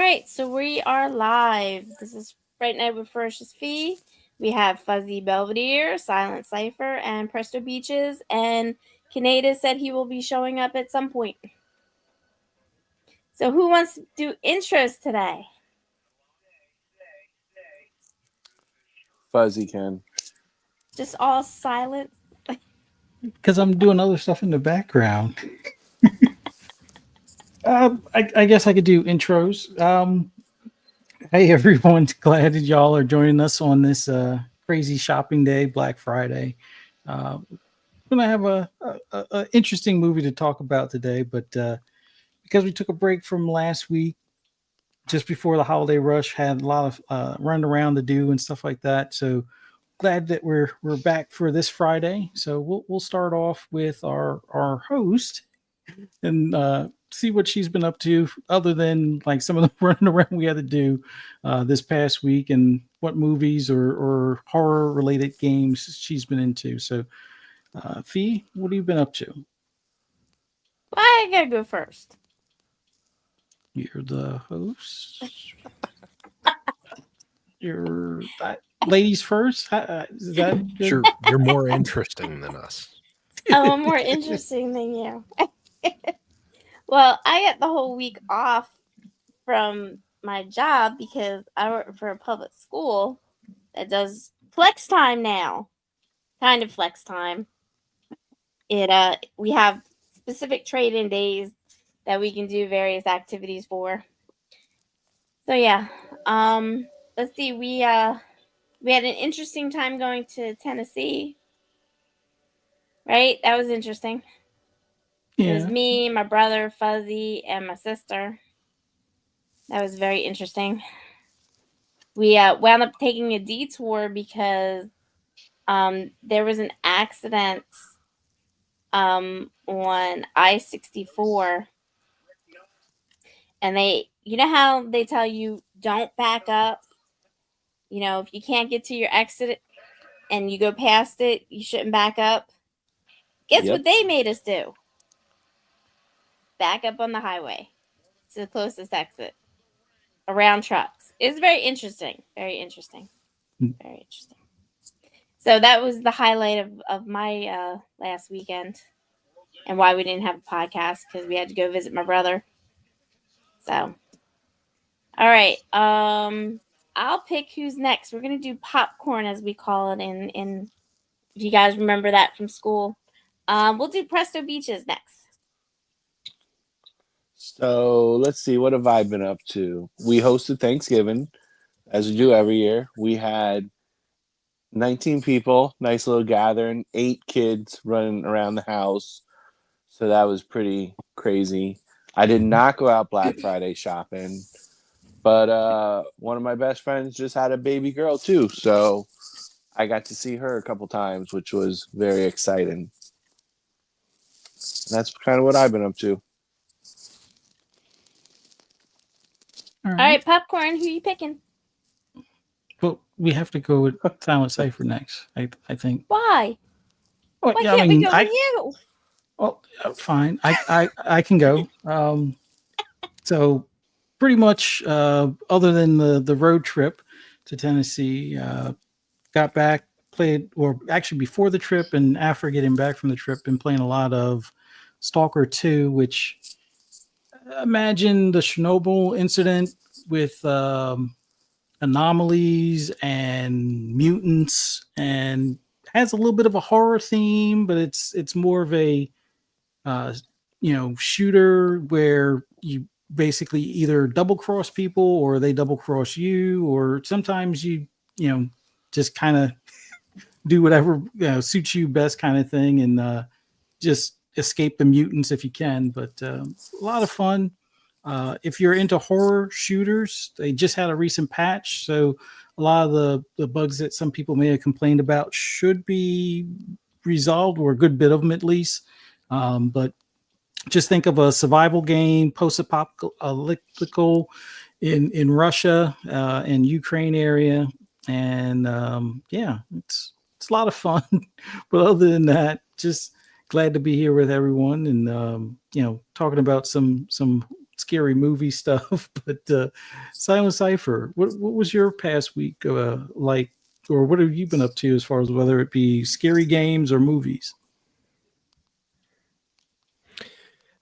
right, so we are live. This is Fright Night with Ferocious Fee. We have Fuzzy Belvedere, Silent Cipher, and Presto Beaches, and Kaneda said he will be showing up at some point. So who wants to do intros today? Fuzzy can. Just all silent? Because I'm doing other stuff in the background. I guess I could do intros. Hey, everyone. Glad that y'all are joining us on this crazy shopping day, Black Friday. We're going to have a interesting movie to talk about today, but because we took a break from last week, just before the holiday rush, had a lot of running around to do and stuff like that. So glad that we're back for this Friday. So we'll start off with our host and see what she's been up to, other than like some of the running around we had to do this past week, and what movies or horror related games she's been into. So, Fee, what have you been up to? I gotta go first. You're the host. You're ladies first. Is that good? You're more interesting than us. I'm more interesting than you. Well, I got the whole week off from my job because I work for a public school that does flex time now. Kind of flex time. We have specific trade-in days that we can do various activities for. So yeah. Let's see, we had an interesting time going to Tennessee. Right? That was interesting. Yeah. It was me, my brother, Fuzzy, and my sister. That was very interesting. We wound up taking a detour because there was an accident on I-64. And you know how they tell you don't back up? You know, if you can't get to your exit and you go past it, you shouldn't back up. Guess what they made us do? Back up on the highway to the closest exit around trucks. It's very interesting. Very interesting. Very interesting. So that was the highlight of my last weekend, and why we didn't have a podcast, because we had to go visit my brother. So, all right. I'll pick who's next. We're gonna do popcorn, as we call it in if you guys remember that from school. We'll do Presto Beaches next. So let's see, what have I been up to? We hosted Thanksgiving, as we do every year. We had 19 people, nice little gathering, 8 kids running around the house. So that was pretty crazy. I did not go out Black Friday shopping, but one of my best friends just had a baby girl too. So I got to see her a couple times, which was very exciting. And that's kind of what I've been up to. All right, popcorn. Who you picking? Well, we have to go with Silent Cipher next. I think. Why? Well, Why can't we go with you? Well, fine. I can go. So pretty much, other than the road trip to Tennessee, got back, played, or actually before the trip and after getting back from the trip, been playing a lot of Stalker 2, which imagine the Chernobyl incident with anomalies and mutants, and has a little bit of a horror theme, but it's more of a shooter where you basically either double cross people or they double cross you, or sometimes you just kind of do whatever suits you best, kind of thing, and just escape the mutants if you can. But a lot of fun. If you're into horror shooters, they just had a recent patch, so a lot of the bugs that some people may have complained about should be resolved, or a good bit of them at least. But just think of a survival game, post-apocalyptic in Russia and Ukraine area, and it's a lot of fun. But other than that, just glad to be here with everyone, and talking about some scary movie stuff. But Silent Cipher, what was your past week like, or what have you been up to as far as whether it be scary games or movies?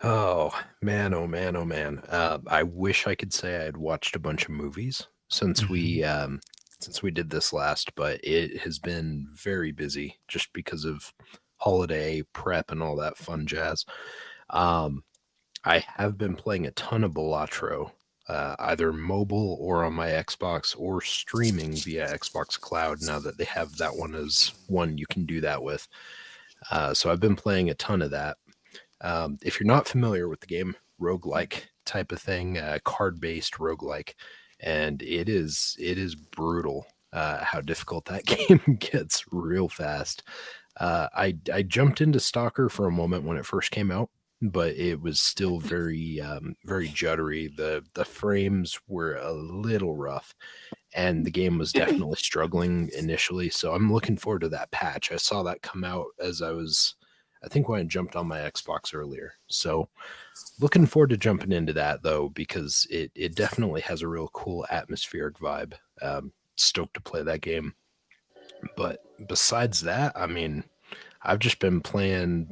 Oh man, oh man, oh man. I wish I could say I had watched a bunch of movies since we did this last, but it has been very busy just because of holiday prep and all that fun jazz. Um, I have been playing a ton of Balatro, either mobile or on my Xbox or streaming via Xbox Cloud now that they have that one as one you can do that with. So I've been playing a ton of that. If you're not familiar with the game, roguelike type of thing, card-based roguelike, and it is brutal how difficult that game gets real fast. I jumped into Stalker for a moment when it first came out, but it was still very juddery. The frames were a little rough, and the game was definitely struggling initially. So I'm looking forward to that patch. I saw that come out I think when I jumped on my Xbox earlier. So looking forward to jumping into that though, because it definitely has a real cool atmospheric vibe. Stoked to play that game. But besides that, I mean, I've been playing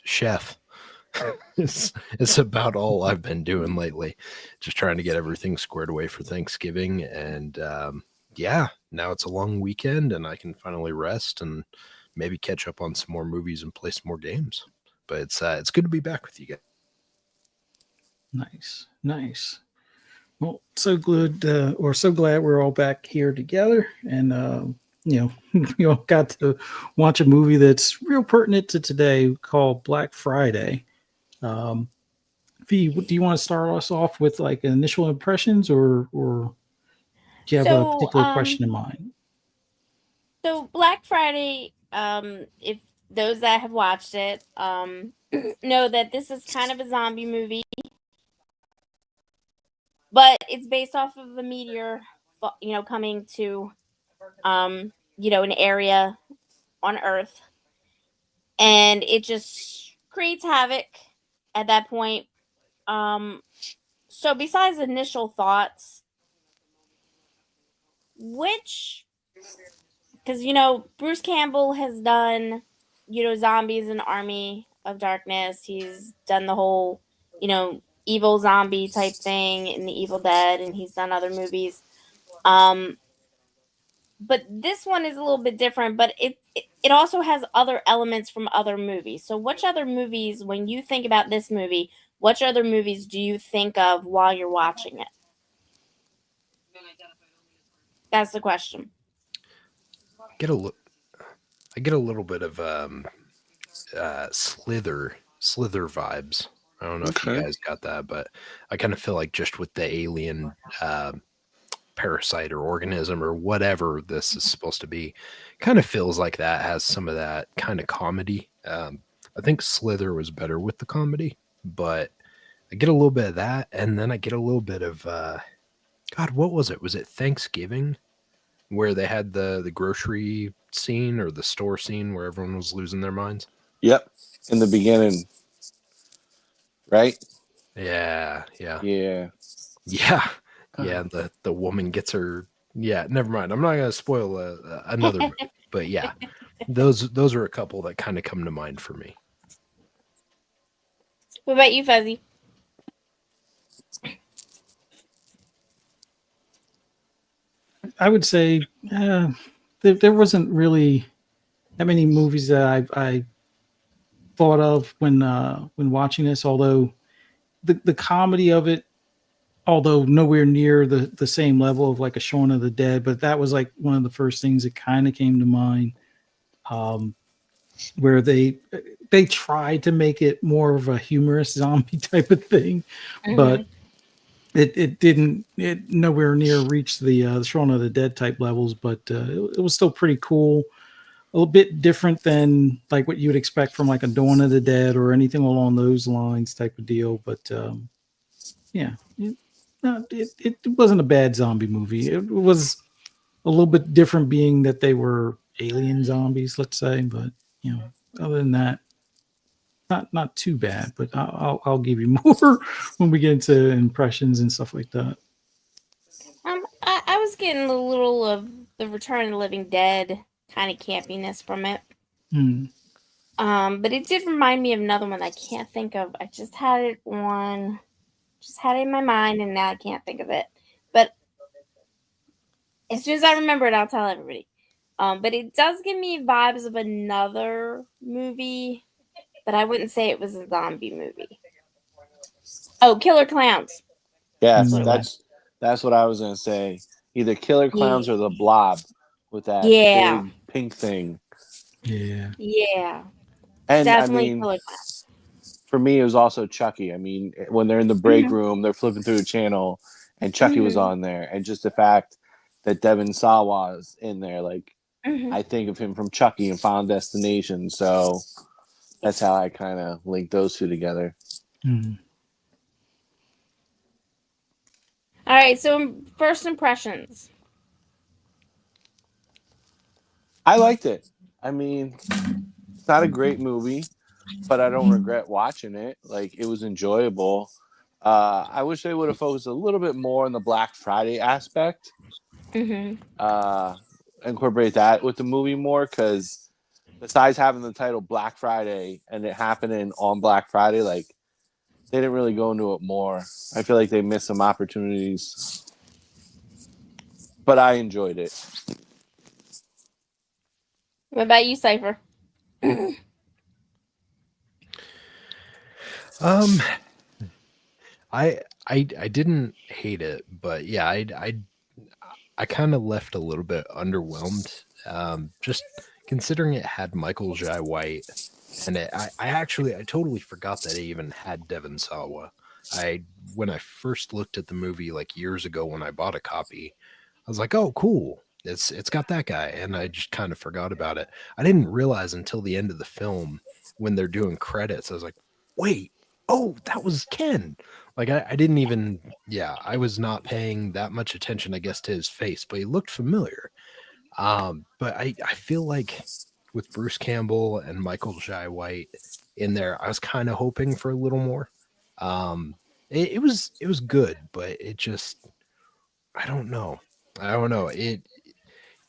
Chef. It's about all I've been doing lately. Just trying to get everything squared away for Thanksgiving. And yeah, now it's a long weekend and I can finally rest and maybe catch up on some more movies and play some more games. But it's good to be back with you guys. Nice. Well, so good, or so glad we're all back here together, and we all got to watch a movie that's real pertinent to today called Black Friday. V, do you want to start us off with like initial impressions, or do you have a particular question in mind? So Black Friday, if those that have watched it, know that this is kind of a zombie movie, but it's based off of a meteor, coming to, an area on Earth, and it just creates havoc at that point. So besides initial thoughts, because Bruce Campbell has done, Zombies and Army of Darkness. He's done the whole, evil zombie type thing in The Evil Dead, and he's done other movies. But this one is a little bit different, but it also has other elements from other movies. So which other movies, when you think about this movie, which other movies do you think of while you're watching it? That's the question. I get a little bit of Slither vibes. I don't know if you guys got that, but I kind of feel like just with the alien parasite or organism or whatever this is supposed to be, kind of feels like that has some of that kind of comedy. I think Slither was better with the comedy, but I get a little bit of that, and then I get a little bit of God, what was it? Was it Thanksgiving where they had the grocery scene or the store scene where everyone was losing their minds? Yep, in the beginning, right? Yeah. The woman gets her. Yeah, never mind. I'm not gonna spoil another movie, but yeah, those are a couple that kind of come to mind for me. What about you, Fuzzy? I would say there wasn't really that many movies that I thought of when watching this. Although the comedy of it, although nowhere near the same level of like a Shaun of the Dead, but that was like one of the first things that kind of came to mind, where they tried to make it more of a humorous zombie type of thing, but it didn't nowhere near reach the Shaun of the Dead type levels, but it was still pretty cool. A little bit different than like what you would expect from like a Dawn of the Dead or anything along those lines type of deal. But it wasn't a bad zombie movie. It was a little bit different, being that they were alien zombies, let's say. But other than that, not too bad, but I'll give you more when we get into impressions and stuff like that. I was getting a little of the Return of the Living Dead kind of campiness from it. Hmm. But it did remind me of another one I can't think of. I just had it in my mind, and now I can't think of it. But as soon as I remember it, I'll tell everybody. But it does give me vibes of another movie, but I wouldn't say it was a zombie movie. Oh, Killer Clowns. Yes, What it was. that's what I was gonna say. Either Killer Clowns or The Blob with that Yeah. big pink thing. Yeah. Yeah. And I Definitely mean, Killer Clowns. for me, it was also Chucky. I mean, when they're in the break room, they're flipping through the channel, and Chucky was on there, and just the fact that Devin Sawa is in there, like I think of him from Chucky and Final Destination. So that's how I kind of link those two together. Hmm. All right, so first impressions. I liked it. I mean, it's not a great movie, but I don't regret watching it. Like it was enjoyable. I wish they would have focused a little bit more on the Black Friday aspect. Incorporate that with the movie more, because besides having the title Black Friday and it happening on Black Friday, like they didn't really go into it more. I feel like they missed some opportunities, but I enjoyed it. What about you, Cypher? Um, I didn't hate it, but yeah, I kind of left a little bit underwhelmed. Just considering it had Michael Jai White, and I totally forgot that it even had Devon Sawa. When I first looked at the movie like years ago when I bought a copy, I was like, oh, cool. It's got that guy, and I just kind of forgot about it. I didn't realize until the end of the film when they're doing credits. I was like, wait, oh, that was Ken. Like I didn't even, yeah, I was not paying that much attention, I guess, to his face, but he looked familiar. But I feel like with Bruce Campbell and Michael Jai White in there, I was kind of hoping for a little more. It was good, but it just I don't know. I don't know.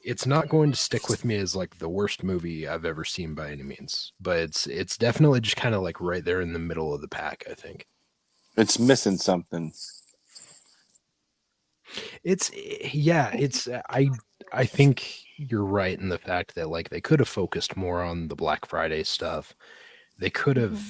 It's not going to stick with me as like the worst movie I've ever seen by any means, but it's definitely just kind of like right there in the middle of the pack, I think. It's missing something. It's yeah, it's I think you're right in the fact that like they could have focused more on the Black Friday stuff. They could have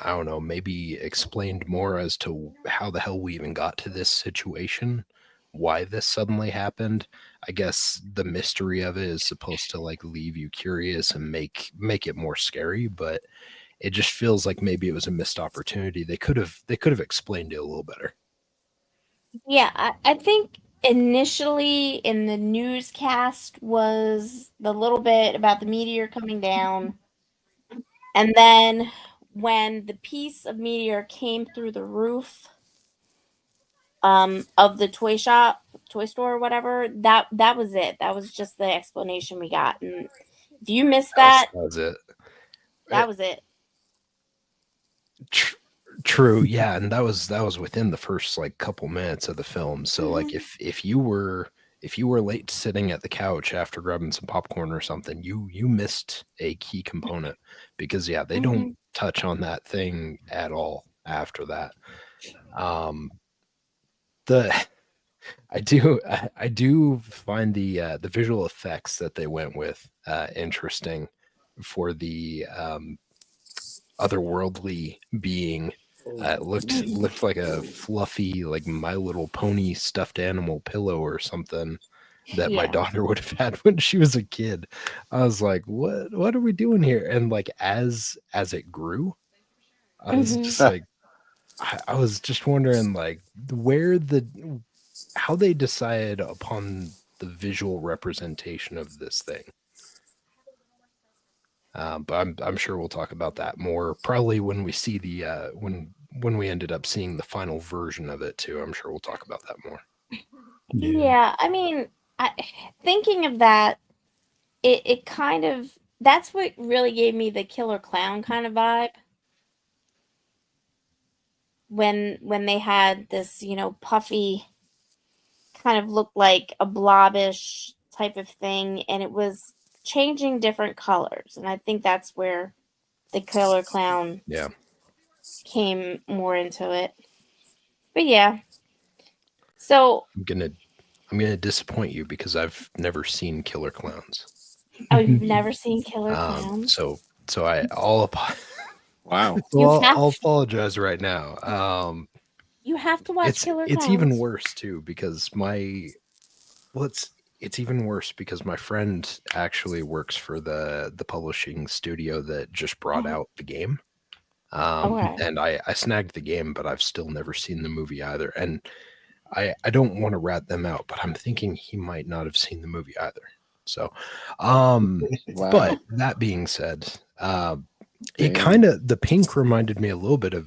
I don't know, maybe explained more as to how the hell we even got to this situation, why this suddenly happened. I guess the mystery of it is supposed to like leave you curious and make it more scary, but it just feels like maybe it was a missed opportunity. They could have explained it a little better. Yeah, I think initially in the newscast was the little bit about the meteor coming down. And then when the piece of meteor came through the roof of the toy shop, toy store or whatever, that was it. That was just the explanation we got. And if you missed that, That was it. that was it. Tr- True, yeah, and that was within the first like couple minutes of the film. So like if you were late sitting at the couch after grabbing some popcorn or something, you missed a key component because yeah, they don't touch on that thing at all after that. Um the I do find the visual effects that they went with interesting for the otherworldly being. It looked like a fluffy, like My Little Pony stuffed animal pillow or something that my Yeah. daughter would have had when she was a kid. I was like, what are we doing here? And like as it grew, I was just like, I was just wondering like how they decided upon the visual representation of this thing. But I'm sure we'll talk about that more probably when we see the when we ended up seeing the final version of it too. I'm sure we'll talk about that more. Yeah, I mean, thinking of that, it kind of that's what really gave me the killer clown kind of vibe. when they had this, puffy kind of looked like a blobbish type of thing, and it was changing different colors, and I think that's where the killer clown Yeah. came more into it. But yeah, so I'm gonna disappoint you because I've never seen Killer Clowns. you've never seen Killer Clowns? So Wow. well, have I'll apologize right now. You have to watch Killer It's Clowns. even worse too because it's even worse because my friend actually works for the publishing studio that just brought Uh-huh. out the game. Okay. And I snagged the game, but I've still never seen the movie either. And I don't want to rat them out, but I'm thinking he might not have seen the movie either. So, Wow. but that being said, it Damn. kind of, the pink reminded me a little bit of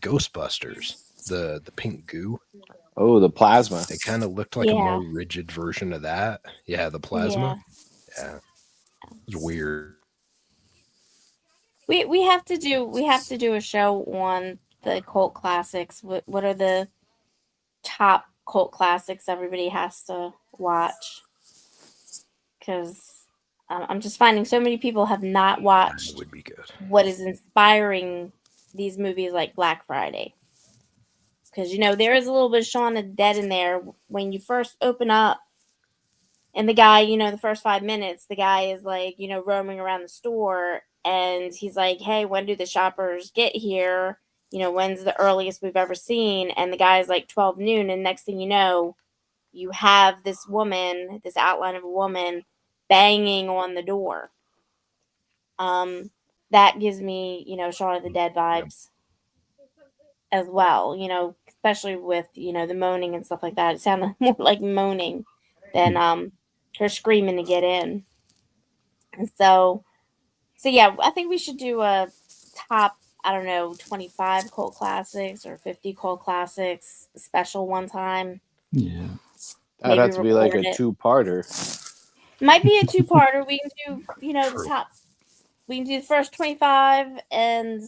Ghostbusters, the pink goo. Oh, the plasma. It kind of looked like a more rigid version of that. Yeah, the plasma. Yeah, it was weird. We have to do a show on the cult classics. What are the top cult classics everybody has to watch? Because I'm just finding so many people have not That watched would be good. what is inspiring these movies like Black Friday. Because there is a little bit of Shaun of the Dead in there when you first open up, and the guy, the first 5 minutes, the guy is like, roaming around the store, and he's like, "Hey, when do the shoppers get here? When's the earliest we've ever seen?" And the guy's like 12 noon, and next thing you know, you have this woman, this outline of a woman, banging on the door. That gives me, Shaun of the Dead vibes as well. Especially with the moaning and stuff like that. It sounded more like moaning than her screaming to get in. And so yeah, I think we should do a top, I don't know, 25 cult classics or 50 cult classics special one time. Yeah. That'd have to be like a record it. two-parter. Might be a two-parter. We can do, the True. top. We can do the first 25 and,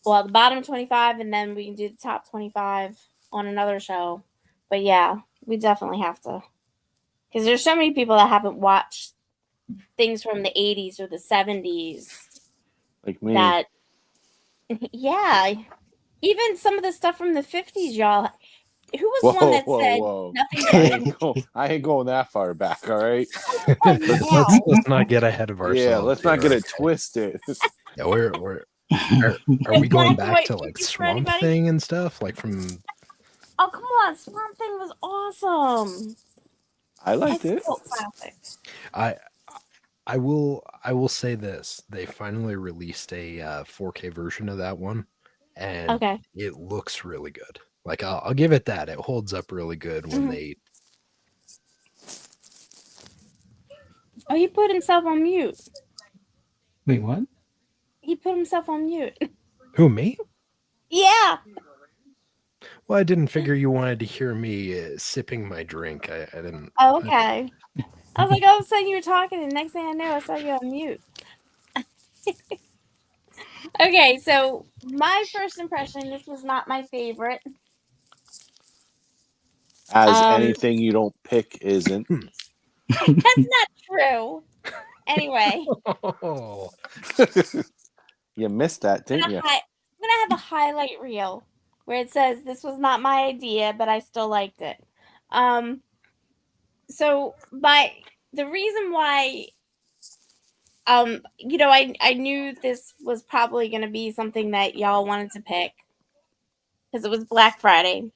well, the bottom 25, and then we can do the top 25 on another show. But yeah, we definitely have to. Because there's so many people that haven't watched things from the 80s or the 70s Like me. that, yeah, even some of the stuff from the 50s, y'all. Who was the one that said nothing? I ain't going that far back, all right? Let's not get ahead of ourselves. Yeah, let's not get here, it twisted. Yeah, are we going back to like Swamp Thing and stuff? Like from Oh, come on. Swamp Thing was awesome. I liked it. Classic. I will say this. They finally released a 4K version of that one, and it looks really good. Like I'll give it that. It holds up really good when they. Oh, he put himself on mute. Wait, what? He put himself on mute. Who, me? Yeah. Well, I didn't figure you wanted to hear me sipping my drink. I didn't. Oh, okay. I was like, all of a sudden you were talking, and next thing I know, I saw you on mute. Okay, so my first impression, this was not my favorite. As anything you don't pick isn't. That's not true. Anyway. You missed that, didn't you? I'm going to have a highlight reel where it says, "This was not my idea, but I still liked it." So the reason why, I knew this was probably going to be something that y'all wanted to pick because it was Black Friday.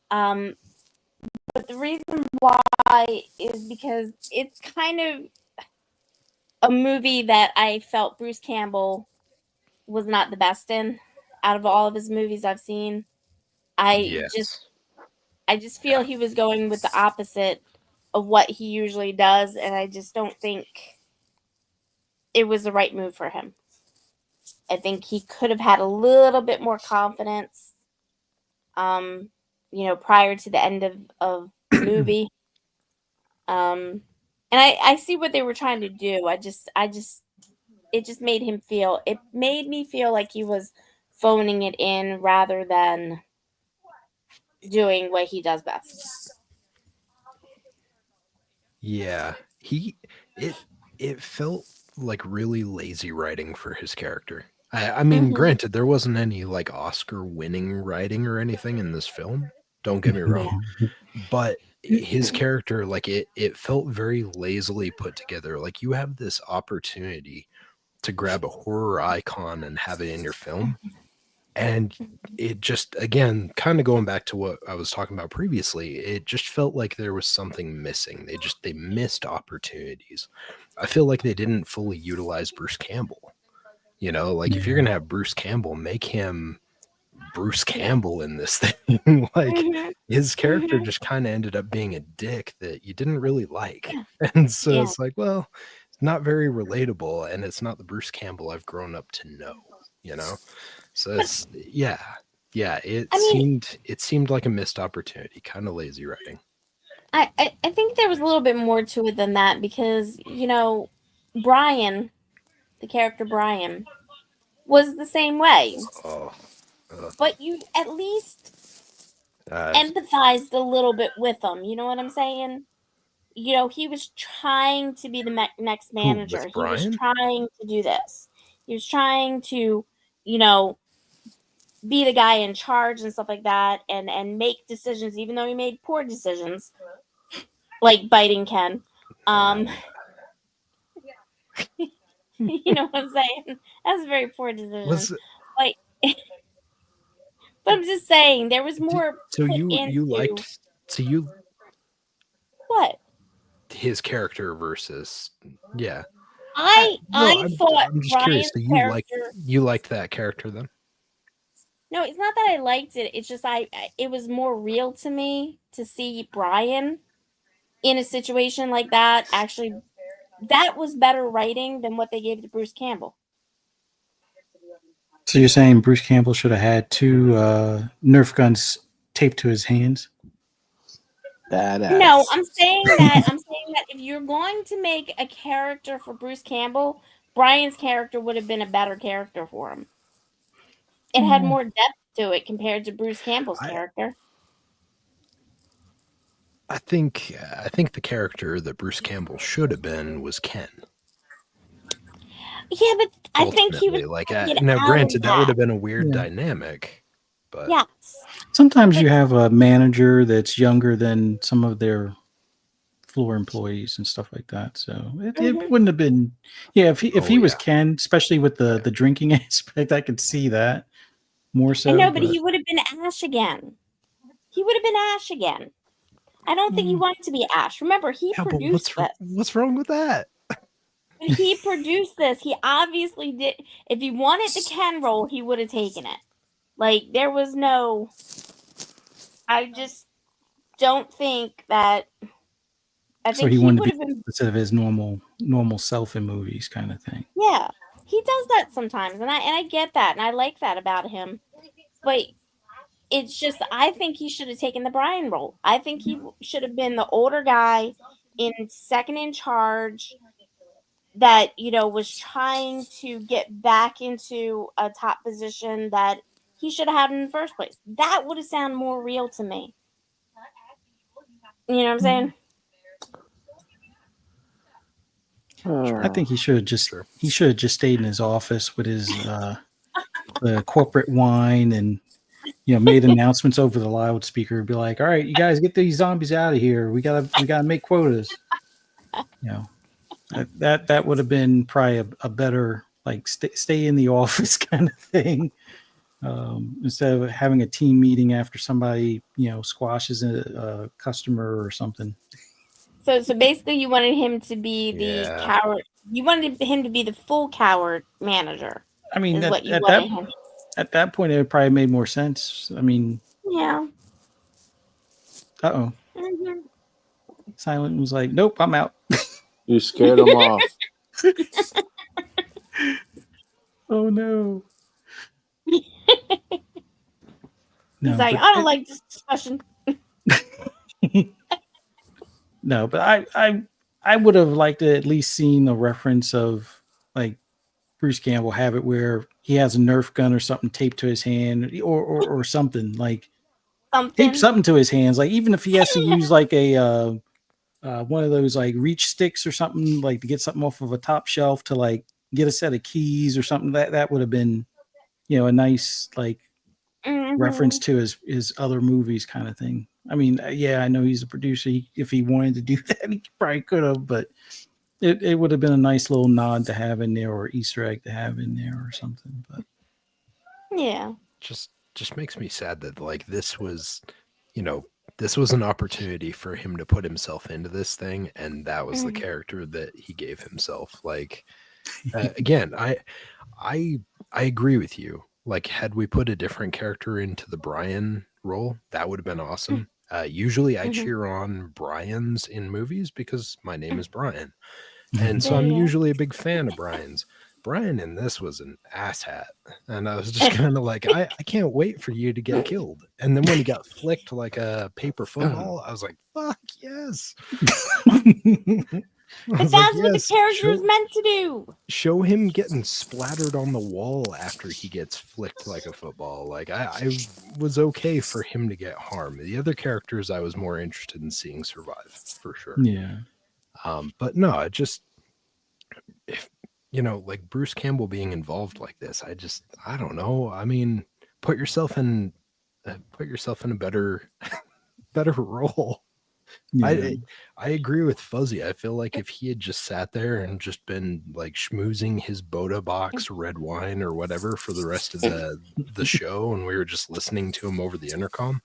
But the reason why is because it's kind of a movie that I felt Bruce Campbell was not the best in out of all of his movies I've seen. I just feel he was going with the opposite of what he usually does, and I just don't think it was the right move for him. I think he could have had a little bit more confidence, prior to the end of the movie. And I see what they were trying to do. It just made me feel like he was phoning it in rather than doing what he does best. Yeah, it felt like really lazy writing for his character. I mean, Mhm. granted, there wasn't any like Oscar-winning writing or anything in this film. Don't get me wrong, but his character, like it felt very lazily put together. Like you have this opportunity to grab a horror icon and have it in your film, and it just, again, kind of going back to what I was talking about previously, it just felt like there was something missing. They missed opportunities. I feel like they didn't fully utilize Bruce Campbell. You know, like if you're Yeah. gonna have Bruce Campbell, make him Bruce Yeah. Campbell in this thing. Like Mhm. his character Mhm. just kind of ended up being a dick that you didn't really like. Yeah. And so Yeah. it's like, well, it's not very relatable, and it's not the Bruce Campbell I've grown up to know, you know? So But it's, yeah. Yeah, I mean, it seemed like a missed opportunity, kind of lazy writing. I think there was a little bit more to it than that because, Brian, the character Brian, was the same way. Oh, But you at least uh, empathized a little bit with him. You know what I'm saying? He was trying to be the next who, manager. with He was Brian? trying to do this. He was trying to, you know, be the guy in charge and stuff like that and make decisions even though he made poor decisions like biting Ken. Um you know what I'm saying? That's a very poor decision. Was Like but I'm just saying there was more so put you into liked, so you, what? his character versus, yeah. I No, thought I'm just curious. Brian's So character. you liked that character then? No, it's not that I liked it. It's just it was more real to me to see Brian in a situation like that. Actually, that was better writing than what they gave to Bruce Campbell. So you're saying Bruce Campbell should have had two Nerf guns taped to his hands? Badass. No, I'm saying that if you're going to make a character for Bruce Campbell, Brian's character would have been a better character for him. It had more depth to it compared to Bruce Campbell's I character. I think the character that Bruce Campbell should have been was Ken. Yeah, but I think he was Ultimately, like trying to get now, out of granted, that would that. have been a weird Yeah. dynamic, but Yes. Sometimes you have a manager that's younger than some of their floor employees and stuff like that. So it wouldn't have been, yeah. If he was Ken, especially with the drinking aspect, I could see that more so. I know, but he would have been Ash again. He would have been Ash again. I don't think he wanted to be Ash. Remember, he yeah, but produced this. what's wrong with that? But he produced this. He obviously did. If he wanted the Ken role, he would have taken it. Like, there was no. I just don't think that. I So think he he wanted would to have be been. instead of his normal self in movies, kind of thing. Yeah, he does that sometimes, and I get that, and I like that about him. But it's just, I think he should have taken the Brian role. I think he should have been the older guy in second in charge that, was trying to get back into a top position that he should have had in the first place. That would have sounded more real to me. You know what I'm saying? I think he should have just stayed in his office with his the corporate wine and made announcements over the loudspeaker. Be like, all right, you guys get these zombies out of here. We gotta make quotas. That would have been probably a better like stay in the office kind of thing. Instead of having a team meeting after somebody squashes a customer or something. So basically, you wanted him to be the coward. You wanted him to be the full coward manager. I mean, is what you wanted him. At that point, it probably made more sense. I mean, Yeah. Uh-oh. Mm-hmm. Silent was like, nope, I'm out. You scared him off. Oh, no. He's like, I don't like this discussion. No, but I would have liked to at least seen a reference of like Bruce Campbell have it where he has a Nerf gun or something taped to his hand, or something like Something. tape something to his hands. Like even if he has to use like a one of those like reach sticks or something, like to get something off of a top shelf to like get a set of keys or something, that would have been, a nice like reference to his other movies kind of thing. I mean, yeah, I know he's a producer. If he wanted to do that, he probably could have, but it would have been a nice little nod to have in there, or Easter egg to have in there or something. But Yeah. Just makes me sad that like this was an opportunity for him to put himself into this thing, and that was the character that he gave himself. Like again, I agree with you. Like, had we put a different character into the Brian role, that would have been awesome. Usually I cheer on Brian's in movies because my name is Brian. And so I'm usually a big fan of Brian's. Brian in this was an asshat. And I was just kind of like, I can't wait for you to get killed. And then when he got flicked like a paper football, I was like, fuck yes. But that's what the character is meant to do. Show him getting splattered on the wall after he gets flicked like a football. Like I was okay for him to get harmed. The other characters I was more interested in seeing survive for sure. Yeah. But no, it just, if like Bruce Campbell being involved like this, I don't know. I mean, put yourself in a better role. Yeah. I agree with Fuzzy. I feel like if he had just sat there and just been like schmoozing his Boda box red wine or whatever for the rest of the show, and we were just listening to him over the intercom,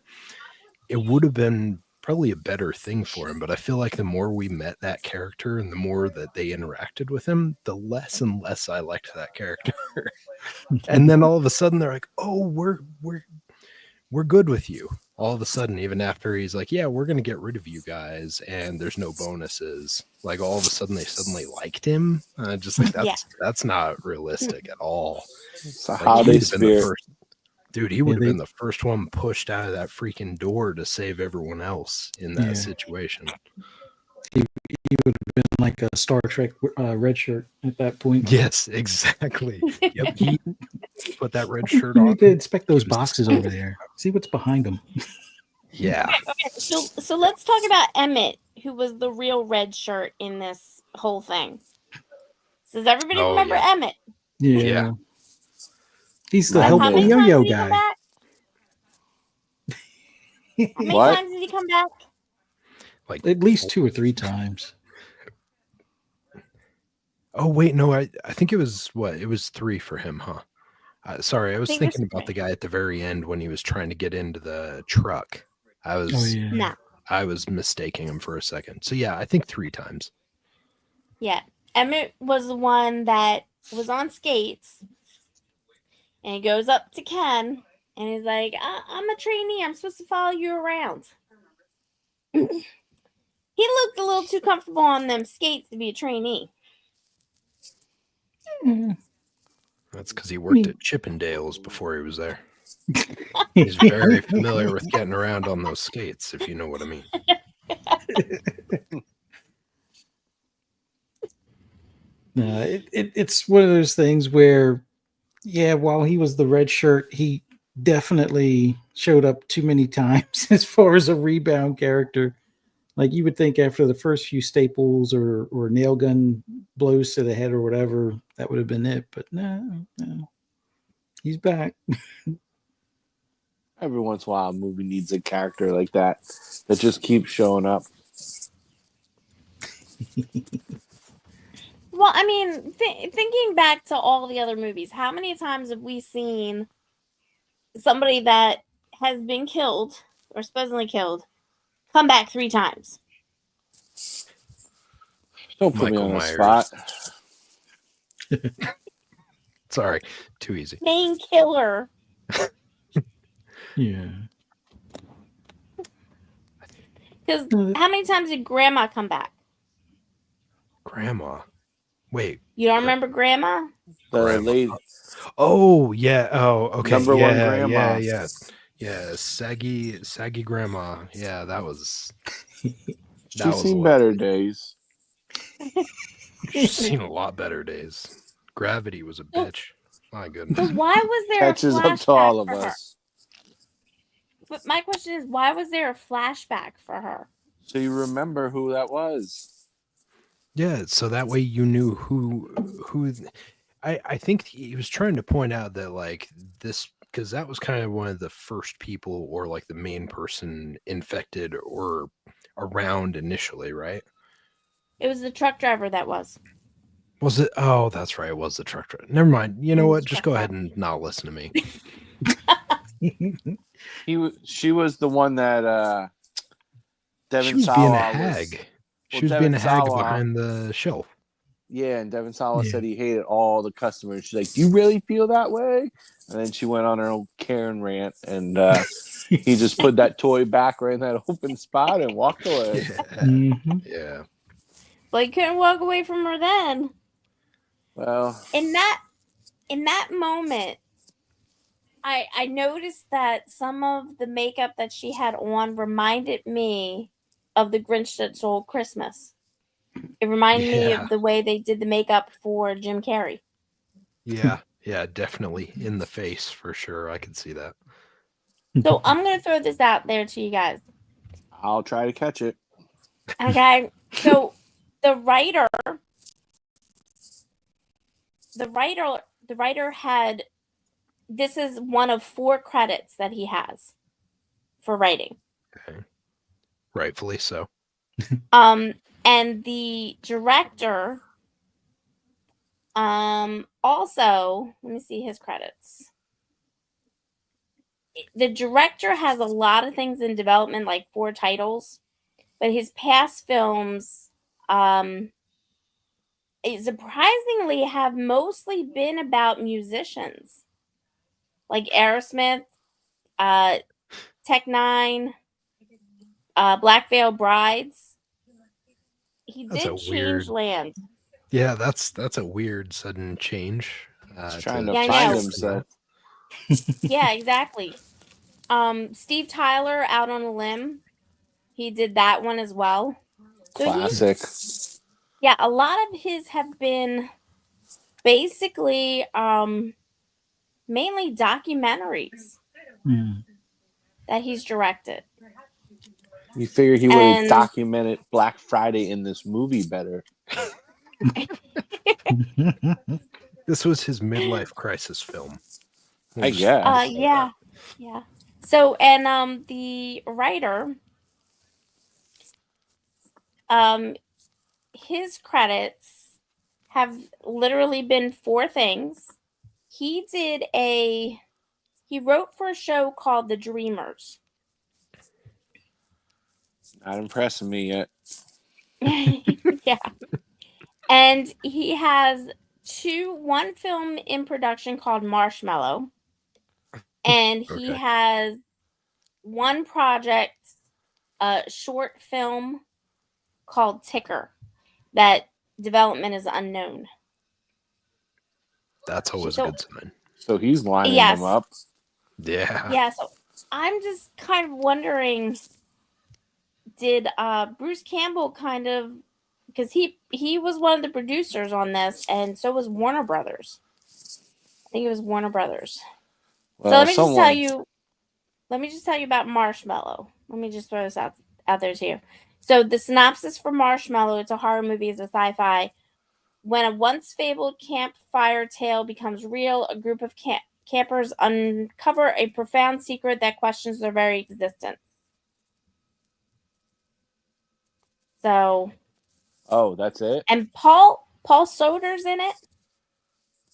it would have been probably a better thing for him. But I feel like the more we met that character and the more that they interacted with him, the less and less I liked that character. And then all of a sudden they're like, "Oh, we're good with you." All of a sudden, even after he's like, "Yeah, we're going to get rid of you guys and there's no bonuses." Like all of a sudden they suddenly liked him. Just like that's not realistic at all. It's a Like, holiday spirit. Dude, he would have been the first one pushed out of that freaking door to save everyone else in that situation. He would have been like a Star Trek red shirt at that point. Yes, exactly. Yep, he put that red shirt on. You could inspect those boxes over there. See what's behind them. Yeah. Okay, so let's talk about Emmett, who was the real red shirt in this whole thing. Does everybody remember Emmett? Yeah. He's the How helpful many yo-yo times did he come guy. back? How many What? times did he come back? Like At least 2 or 3 times. Oh wait, no, I think it was 3 for him, huh? Sorry, I was think it was thinking about the guy at the very end when he was trying to get into the truck. I was mistaking him for a second. So yeah, I think 3 times. Yeah. Emmett was the one that was on skates, and he goes up to Ken and he's like, I'm a trainee, I'm supposed to follow you around. He looked a little too comfortable on them skates to be a trainee. That's because he worked at Chippendales before he was there. He's very familiar with getting around on those skates, if you know what I mean. It's one of those things where, while he was the red shirt, he definitely showed up too many times as far as a rebound character. Like you would think after the first few staples or nail gun blows to the head or whatever, that would have been it. But no. He's back. Every once in a while, a movie needs a character like that just keeps showing up. Well, I mean, thinking back to all the other movies, how many times have we seen somebody that has been killed or supposedly killed come back 3 times? Don't put Michael me on Myers. the spot. Sorry, too easy. Main killer. Yeah. Because how many times did Grandma come back? Grandma. Wait. You don't remember Grandma? The lady. Oh, yeah. Oh, okay. Number one grandma. Yeah, saggy grandma. Yeah, that was... She's seen better days. She's seen a lot better days. Gravity was a bitch. My goodness. So why was there Catches a up to all flashback of for her? us. But my question is, why was there a flashback for her? So you remember who that was. Yeah, so that way you knew who I think he was trying to point out that like this, because that was kind of one of the first people or like the main person infected or around initially, right? It was the truck driver that was. Was it? Oh, that's right. It was the truck driver. Never mind. You know It was what? the Just truck go ahead driver. and not listen to me. She was the one that Devin She was being a Sawa hag. She well, was Devin being a hag Sawa, behind the shelf. yeah, and Devin Sawa Yeah. said he hated all the customers. She's like, "Do you really feel that way?" And then she went on her own Karen rant, and he just put that toy back right in that open spot and walked away. Yeah. Mhm. Yeah. But he couldn't walk away from her then. Well, In that moment, I noticed that some of the makeup that she had on reminded me of the Grinch That Stole Christmas. It reminded me Yeah. of the way they did the makeup for Jim Carrey. Yeah. Yeah. Definitely in the face for sure. I can see that. So I'm gonna throw this out there to you guys. I'll try to catch it. Okay. So the writer had, this is one of 4 credits that he has for writing. Okay. Rightfully so. And the director, also, let me see his credits. The director has a lot of things in development, like 4 titles, but his past films, surprisingly have mostly been about musicians, like Aerosmith, Tech Nine, Black Veil Brides. He That's a did change weird. land. Yeah, that's a weird sudden change. He's trying to Yeah, I find know. himself. Yeah, exactly. Steve Tyler, Out on a Limb, he did that one as well. So Classic. yeah, a lot of his have been basically mainly documentaries Mm. that he's directed. You figure he would have And documented Black Friday in this movie better. This was his midlife crisis film. I guess. yeah. So, and the writer, his credits have literally been 4 things. He wrote for a show called The Dreamers. Not impressing me yet. Yeah. And he has 1 film in production called Marshmallow. And he Okay. has 1 project, a short film called Ticker, that development is unknown. That's always a So, good sign. So he's lining yes. them up. Yeah. Yeah, so I'm just kind of wondering, did Bruce Campbell kind of, because he was one of the producers on this, and so was Warner Brothers. I think it was Warner Brothers. Well, So let me just tell you about Marshmallow. Let me just throw this out there to you. So the synopsis for Marshmallow, it's a horror movie, it's a sci-fi. When a once fabled campfire tale becomes real, a group of campers uncover a profound secret that questions their very existence. So, oh, that's it? and Paul Soder's in it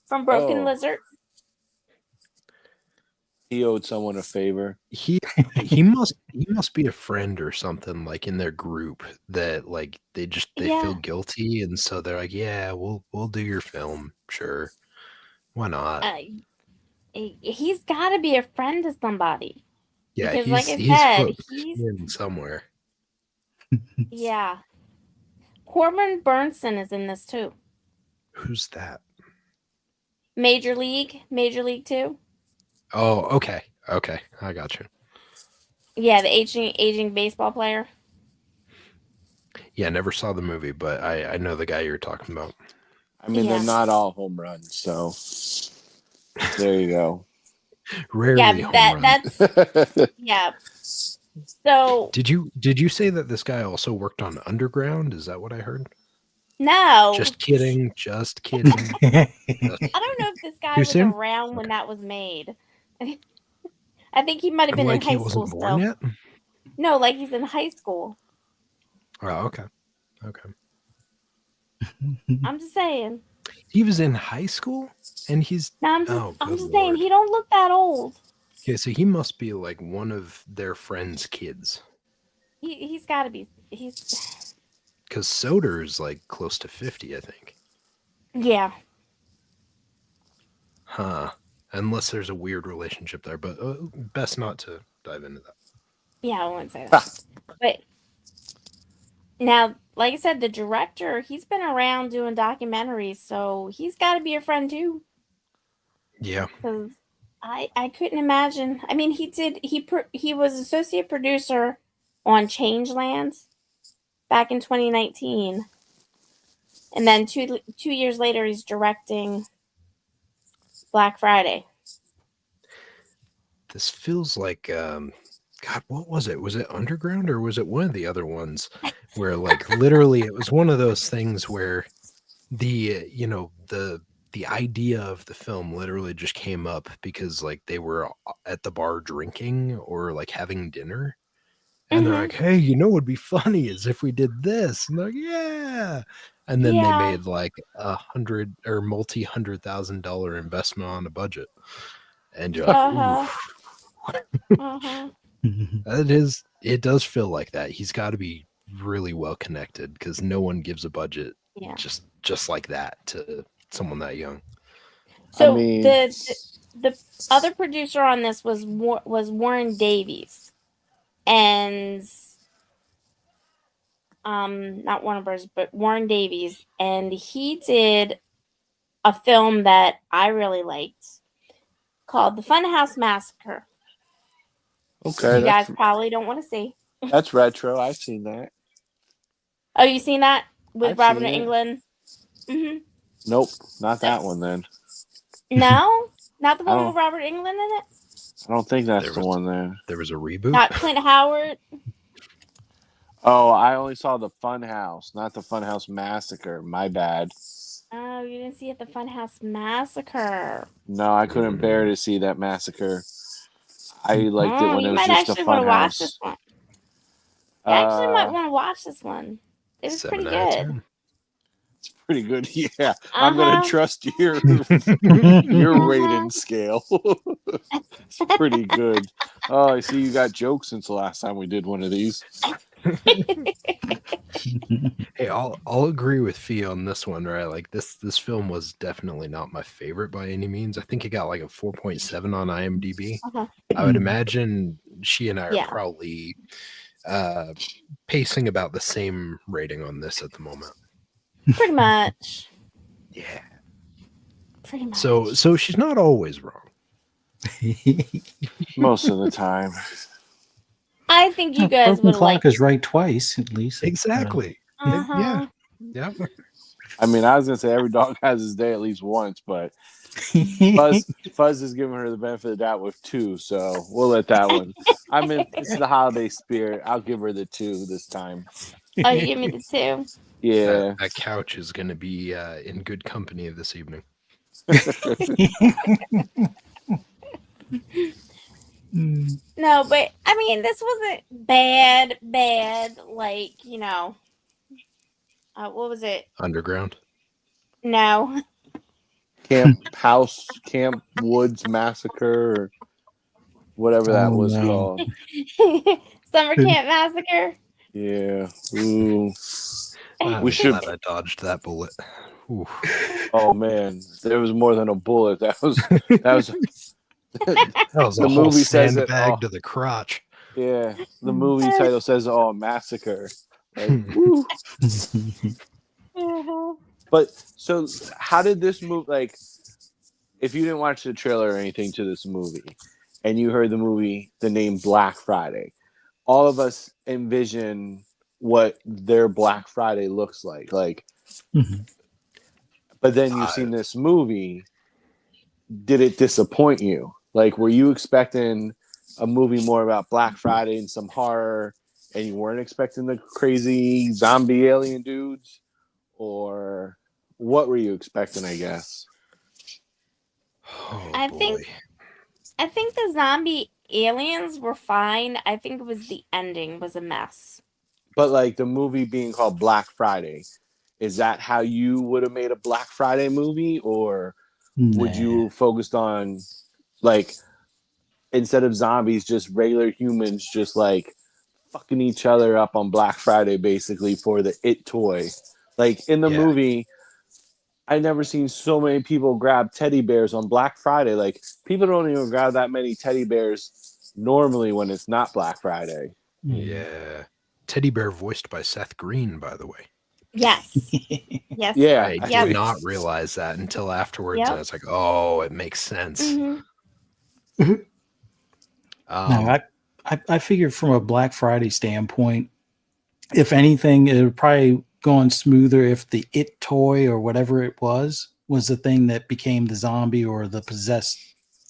from Broken Oh. Lizard. He owed someone a favor. He must be a friend or something like in their group that like they Yeah. feel guilty and so they're like, yeah, we'll do your film, sure, why not? He's got to be a friend to somebody. Yeah, because, like I he's said, hooked in somewhere. Yeah. Corbin Burnson is in this too. Who's that? Major League 2. Oh, okay, I got you. Yeah, the aging baseball player. Yeah, never saw the movie, but I know the guy you're talking about. I mean, Yeah. they're not all home runs, so There you go. Rarely Yeah, home runs. that's yeah. So Did you say that this guy also worked on Underground? Is that what I heard? no, Just kidding. Just kidding. I don't know if this guy Too was soon? around when that was made. I think he might have been in Like he high school wasn't born still. yet? No, like he's in high school. Oh, okay. Okay. I'm just saying. He was in high school and he's No, I'm good just saying lord. he don't look that old. Okay, so he must be like one of their friends' kids. He's got to be. He's Because Soder's like close to 50, I think. yeah. Huh. Unless there's a weird relationship there, but best not to dive into that. Yeah, I wouldn't say that. But now, like I said, the director, he's been around doing documentaries, so he's got to be a friend too. Yeah. Because I couldn't imagine. I mean, he was associate producer on Changeland back in 2019, and then two years later, he's directing Black Friday. This feels like God, what was it? Was it Underground or was it one of the other ones where like literally it was one of those things where the the idea of the film literally just came up because like they were at the bar drinking or like having dinner and they're like, hey, you know what'd be funny is if we did this, and they're like, yeah, and then they Yeah. made like $100 or multi-$100,000 investment on a budget and you're like, it does feel like that. He's got to be really well connected because no one gives a budget Yeah. just like that to someone that young. So I mean, the other producer on this was Warren Davies, and not Warner Bros. But Warren Davies, and he did a film that I really liked called The Funhouse Massacre. okay, You guys probably don't want to see. that's retro. I've seen that. Oh, you seen that with I've Robert seen it. Englund? Mm-hmm. Nope, not that one then. No, not the I one don't. with Robert Englund in it. I don't think that's There the was- one then. There was a reboot. Not Clint Howard. Oh, I only saw the Funhouse, not the Funhouse Massacre. My bad. Oh, you didn't see it, The Funhouse Massacre. No, I couldn't bear to see that massacre. I liked it when You it was might just a actually want to watch Funhouse. this one. You actually might want to watch this one. It was 7 pretty out of good. 10. It's pretty good. Yeah, I'm gonna trust your rating scale. It's pretty good. Oh, I see you got jokes since the last time we did one of these. Hey, I'll agree with Fee on this one, right? Like this film was definitely not my favorite by any means. I think it got like a 4.7 on IMDb. I would imagine she and I are probably pacing about the same rating on this at the moment. Pretty much. Yeah. Pretty much. So she's not always wrong. Most of the time. I think you guys Broken would clock like is right twice at least. Exactly. Uh-huh. Yeah. I mean, I was gonna say every dog has his day at least once, but Fuzz is giving her the benefit of the doubt with 2, so we'll let that one. I mean, it's the holiday spirit. I'll give her the 2 this time. Oh, you give me the 2. Yeah. That couch is going to be in good company this evening. No, but I mean, this wasn't bad. Like, what was it? Underground. No. Camp Woods Massacre, or whatever that was called. Summer Camp Massacre. Yeah. Ooh. We should. Glad I dodged that bullet. Ooh. Oh man, there was more than a bullet. That was that was the a whole movie says it. sandbag to the crotch. Yeah, the movie title says, "Oh, massacre." Like, woo. But so, how did this move? Like, if you didn't watch the trailer or anything to this movie, and you heard the name Black Friday, all of us envision what their Black Friday looks like. Like, but then you've seen this movie, did it disappoint you? Like, were you expecting a movie more about Black Friday and some horror, and you weren't expecting the crazy zombie alien dudes? Or what were you expecting, I guess? Oh I boy. think the zombie aliens were fine. I think it was the ending was a mess. But like the movie being called Black Friday, is that how you would have made a Black Friday movie? Or would Nah. you focused on like instead of zombies, just regular humans just like fucking each other up on Black Friday basically for the it toy? Like in the Yeah. movie, I never seen so many people grab teddy bears on Black Friday. Like people don't even grab that many teddy bears normally when it's not Black Friday. Yeah. Teddy bear voiced by Seth Green, by the way. Yes. Yes. Yeah, I did Yep. not realize that until afterwards. Yep. And I was like, oh, it makes sense. Mhm. No, I figured from a Black Friday standpoint, if anything, it would probably gone smoother if the it toy or whatever it was the thing that became the zombie or the possessed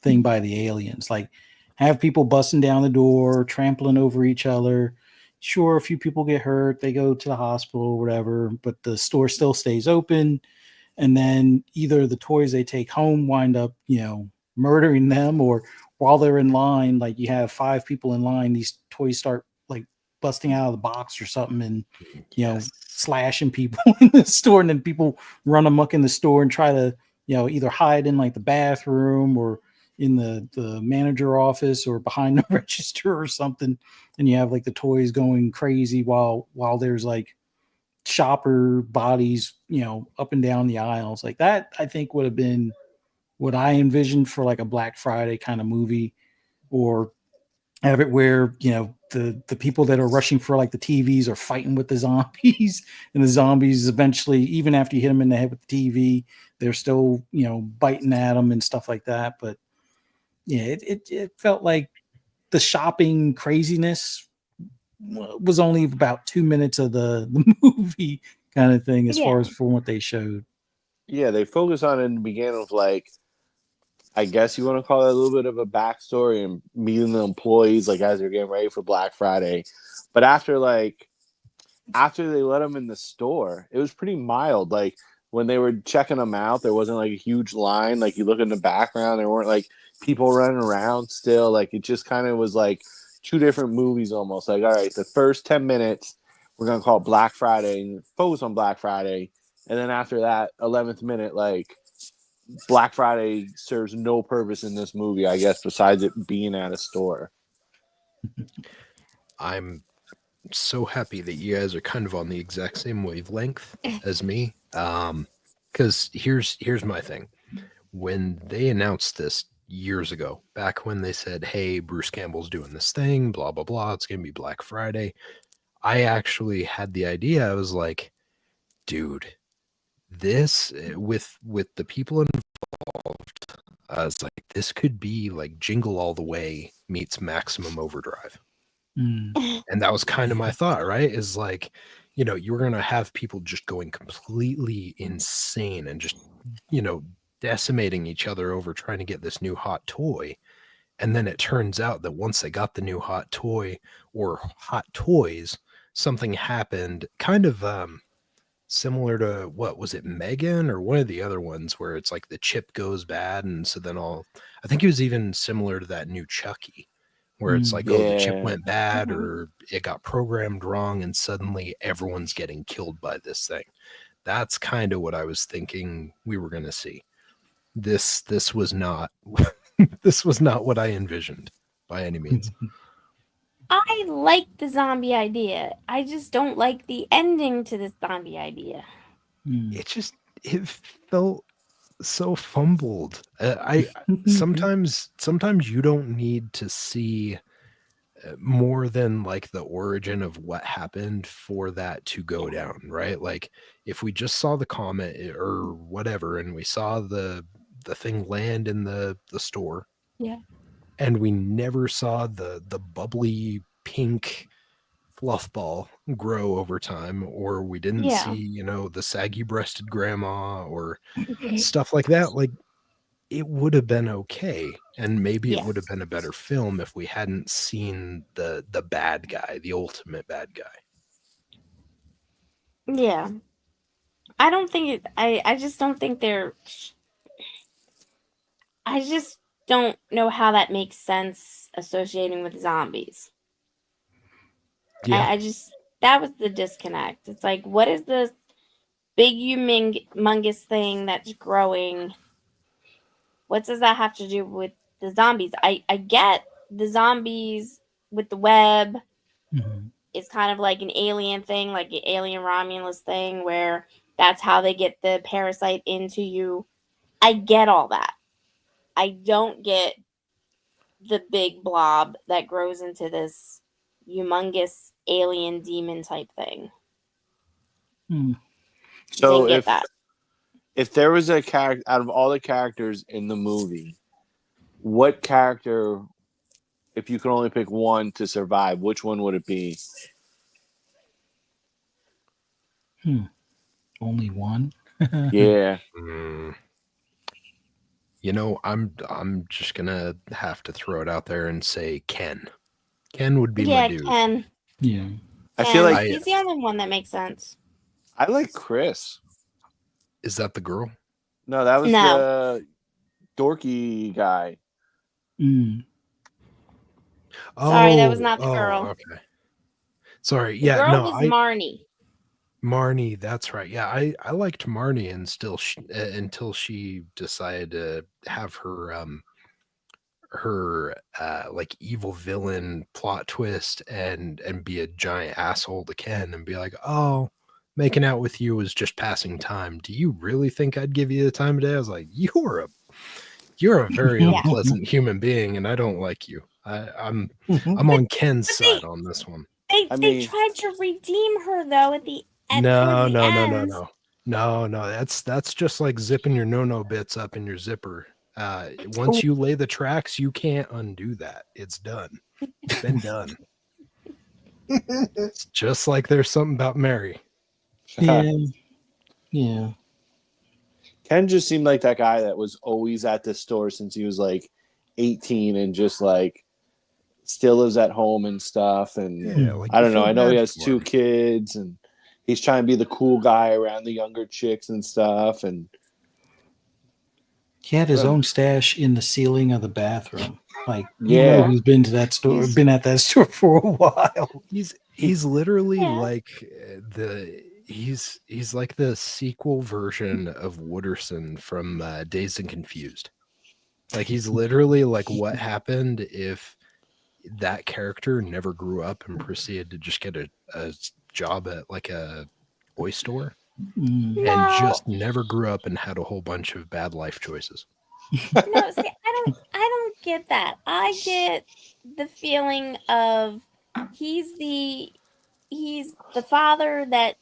thing by the aliens. Like have people busting down the door, trampling over each other. Sure, a few people get hurt, they go to the hospital or whatever, but the store still stays open. And then either the toys they take home wind up, murdering them, or while they're in line, like you have 5 people in line, these toys start like busting out of the box or something and Yes. slashing people in the store, and then people run amok in the store and try to either hide in like the bathroom or in the manager office or behind the register or something, and you have like the toys going crazy while there's like shopper bodies up and down the aisles. Like that I think would have been what I envisioned for like a Black Friday kind of movie. Or have it where the people that are rushing for like the TVs are fighting with the zombies, and the zombies eventually, even after you hit them in the head with the TV, they're still biting at them and stuff like that. But yeah, it felt like the shopping craziness was only about 2 minutes of the movie kind of thing, as far Yeah. as from what they showed. Yeah, they focus on it in the beginning of like, I guess you want to call it a little bit of a backstory and meeting the employees like as they're getting ready for Black Friday. But after they let them in the store, it was pretty mild. Like when they were checking them out, there wasn't like a huge line. Like you look in the background, there weren't like people running around still. Like it just kind of was like two different movies almost. Like, all right, the first 10 minutes, we're going to call it Black Friday and focus on Black Friday. And then after that 11th minute, like Black Friday serves no purpose in this movie, I guess, besides it being at a store. I'm so happy that you guys are kind of on the exact same wavelength as me. Because here's my thing. When they announced this years ago, back when they said, hey, Bruce Campbell's doing this thing, blah, blah, blah, it's going to be Black Friday, I actually had the idea. I was like, dude, this with the people involved, I was like, this could be like Jingle All the Way meets Maximum Overdrive. And that was kind of my thought, right? Is like, you're going to have people just going completely insane and just, decimating each other over trying to get this new hot toy. And then it turns out that once they got the new hot toy or hot toys, something happened kind of similar to, what was it, Megan or one of the other ones, where it's like the chip goes bad. And so then I think it was even similar to that new Chucky, where it's like, oh, the chip Yeah. went bad or it got programmed wrong and suddenly everyone's getting killed by this thing. That's kind of what I was thinking we were going to see. This was not this was not what I envisioned by any means. I like the zombie idea. I just don't like the ending to the zombie idea. It felt so fumbled. I sometimes you don't need to see more than like the origin of what happened for that to go down, right? Like if we just saw the comet or whatever and we saw the thing land in the store, Yeah. and we never saw the bubbly pink fluff ball grow over time, or we didn't Yeah. see the saggy breasted grandma or stuff like that, like it would have been okay, and maybe it Yeah. would have been a better film if we hadn't seen the bad guy, the ultimate bad guy. Yeah. I don't think it. I just don't think they're. I just don't know how that makes sense associating with zombies. Yeah, I just that was the disconnect. It's like, what is this big humongous thing that's growing? What does that have to do with the zombies? I get the zombies with the web. Mhm. It's kind of like an alien thing, like an alien Romulus thing, where that's how they get the parasite into you. I get all that. I don't get the big blob that grows into this humongous alien demon type thing. Hmm. So Didn't get that. if there was a character out of all the characters in the movie, what character, if you could only pick one to survive, which one would it be? Only one. Yeah. Mm. You know, I'm just gonna have to throw it out there and say Ken. Ken would be my Yeah, dude. Ken. Yeah. I feel like He's the only one that makes sense. I like Chris. Is that the girl? No, that was No. the dorky guy. Mm. Sorry, that was not the girl. Okay. Sorry. The Yeah, girl no, was Marnie. Marnie, that's right. Yeah, I liked Marnie until she decided to have her like evil villain plot twist and be a giant asshole to Ken and be like, "Oh, making out with you was just passing time. Do you really think I'd give you the time of day?" I was like, "You're a very Yeah. unpleasant human being, and I don't like you. I'm Mhm. on Ken's But side on this one." They I mean, tried to redeem her though at the No, towards the no, no, no, end. no. No. That's just like zipping your no bits up in your zipper. Once you lay the tracks, you can't undo that. It's done. It's been done. It's just like there's something about Mary. Yeah. Yeah. Ken just seemed like that guy that was always at the store since he was like 18 and just like still lives at home and stuff. And Yeah, like I you don't know. feel I know he bad has for 2 him. kids and he's trying to be the cool guy around the younger chicks and stuff. And He had his own stash in the ceiling of the bathroom. Like, you know, yeah, he's been to that store, He's- been at that store for a while. He's literally Yeah. like he's like the sequel version of Wooderson from Dazed and Confused. Like he's literally like what happened if that character never grew up and proceeded to just get a job at like a toy store Mm. and No, just never grew up and had a whole bunch of bad life choices. no. See, I don't get that. I get the feeling of he's the father that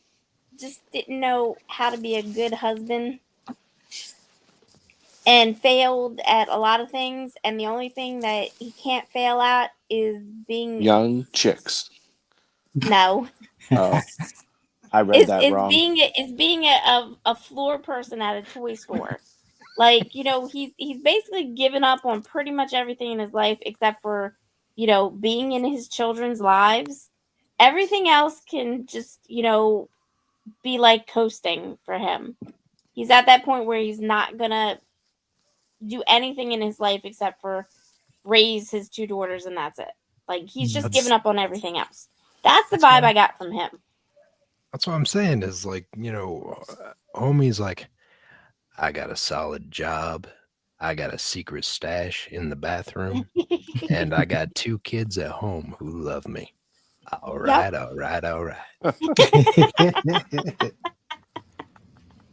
just didn't know how to be a good husband and failed at a lot of things, and the only thing that he can't fail at is being young chicks. no. Oh, I read that wrong. Is being a floor person at a toy store. Like, you know, he's basically given up on pretty much everything in his life except for, you know, being in his children's lives. Everything else can just, you know, be like coasting for him. He's at that point where he's not gonna do anything in his life except for raise his 2 daughters and that's it. Like he's just That's- given up on everything else. That's the That's vibe why- I got from him. That's what I'm saying is like, you know, homie's like, I got a solid job. I got a secret stash in the bathroom. And I got 2 kids at home who love me. All right, all right, all right.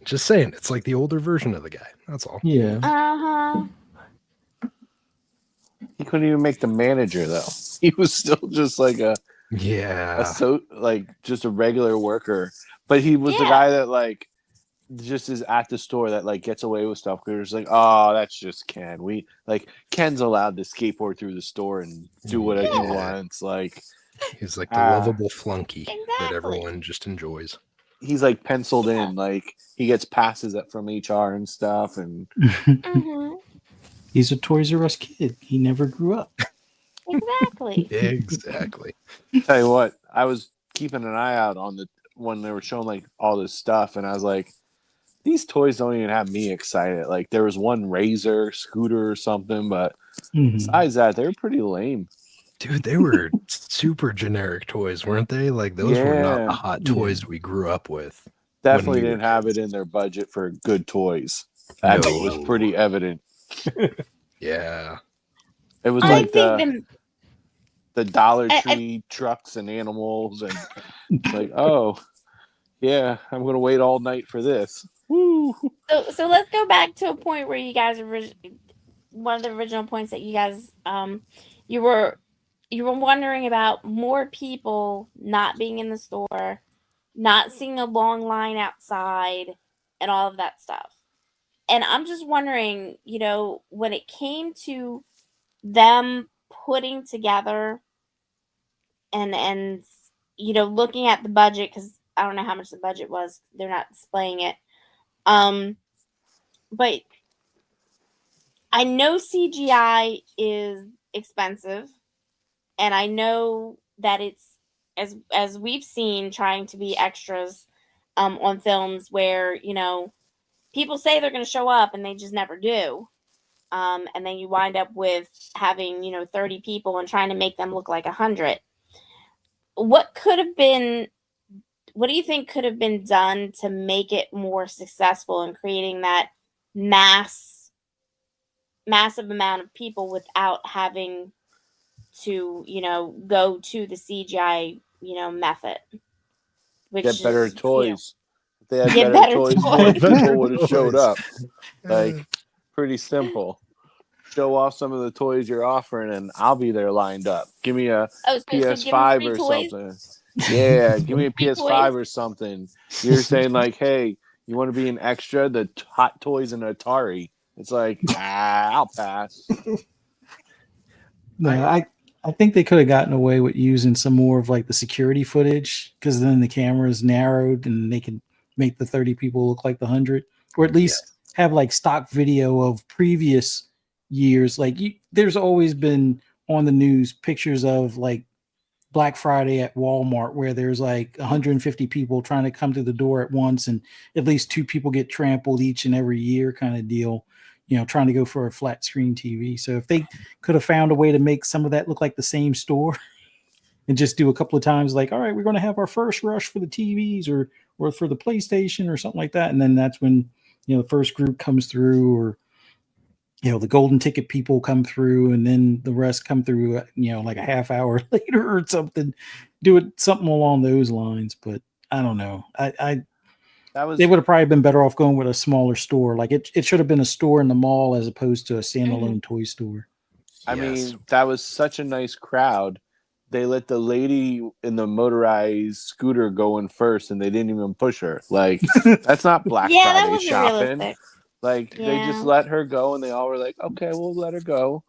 Just saying, it's like the older version of the guy. That's all. Yeah. Uh-huh. He couldn't even make the manager though. He was still just like Yeah. just a regular worker. But he was the Yeah. guy that like just is at the store that like gets away with stuff. We're just like, oh, that's just Ken. We like Ken's allowed to skateboard through the store and do whatever he Yeah. wants. Like He's like the lovable flunky that Exactly. everyone just enjoys. he's like penciled Yeah. in. Like he gets passes from HR and stuff. And Mm-hmm. He's a Toys R Us kid. He never grew up. Exactly. Exactly. Tell you what, I was keeping an eye out on the when they were showing like all this stuff, and I was like, these toys don't even have me excited. Like there was one Razor scooter or something, but Mhm. besides that, they were pretty lame. Dude, they were super generic toys, weren't they? Like those were not the Yeah. hot toys we grew up with. Definitely we were didn't have kids. it in their budget for good toys. That was No. pretty evident. Yeah. It was I like think the Dollar I- Tree trucks and animals, and like, oh yeah, I'm gonna wait all night for this. Woo! so let's go back to a point where you guys one of the original points that you guys you were wondering about more people not being in the store, not seeing a long line outside, and all of that stuff. And I'm just wondering, when it came to them putting together and looking at the budget, because I don't know how much the budget was, they're not displaying it, but I know CGI is expensive, and I know that it's, as we've seen, trying to be extras on films where people say they're going to show up and they just never do, and then you wind up with having 30 people and trying to make them look like 100. What do you think could have been done to make it more successful in creating that massive amount of people without having to go to the CGI method, which Get better is toys. If they had get better better toys, more toys. people would have showed up. Uh, Like, pretty simple. Show off some of the toys you're offering, and I'll be there lined up. Give me a Oh, so give them PS5 free or toys. something. Yeah, give me a Free PS5 toys. or something. You're saying like, hey, you want to be an extra? The hot toys and Atari. It's like, I'll pass. No, I think they could have gotten away with using some more of like the security footage, because then the camera is narrowed and they can make the 30 people look like the 100, or at least have like stock video of previous years. Like there's always been on the news pictures of like Black Friday at Walmart where there's like 150 people trying to come to the door at once, and at least 2 people get trampled each and every year, kind of deal, trying to go for a flat screen TV. So if they could have found a way to make some of that look like the same store and just do a couple of times, like, all right, we're going to have our first rush for the TVs or for the PlayStation or something like that. And then that's when, the first group comes through, or, the golden ticket people come through, and then the rest come through, like a half hour later or something. Do it something along those lines. But I don't know. They would have probably been better off going with a smaller store. Like it should have been a store in the mall as opposed to a standalone toy store. I mean, that was such a nice crowd. They let the lady in the motorized scooter go in first, and they didn't even push her. Like, that's not Black Yeah, that Friday wasn't shopping. realistic. Like, they just Yeah. let her go, and they all were like, okay, we'll let her go.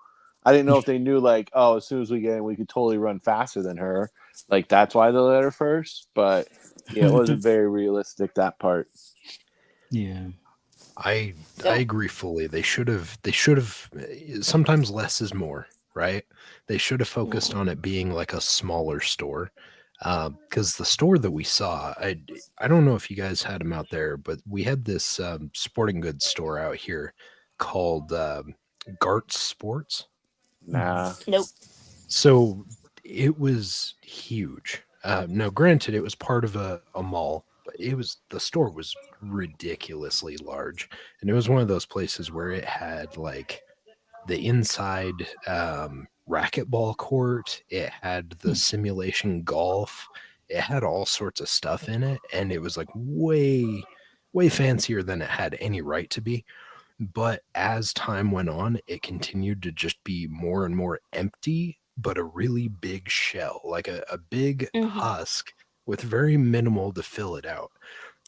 I didn't know if they knew, like, oh, as soon as we get in, we could totally run faster than her. Like, that's why they let her first. But, yeah, it wasn't very realistic, that part. Yeah. I agree fully. They should have sometimes less is more, right? They should have focused on it being like a smaller store. Because the store that we saw, I don't know if you guys had them out there, but we had this sporting goods store out here called Gart's Sports. Nah. Nope. So it was huge. Now, granted, it was part of a mall, but the store was ridiculously large, and it was one of those places where it had like the inside racquetball court. It had the simulation golf. It had all sorts of stuff in it, and it was like way fancier than it had any right to be. But as time went on, it continued to just be more and more empty, but a really big shell, like a big husk with very minimal to fill it out.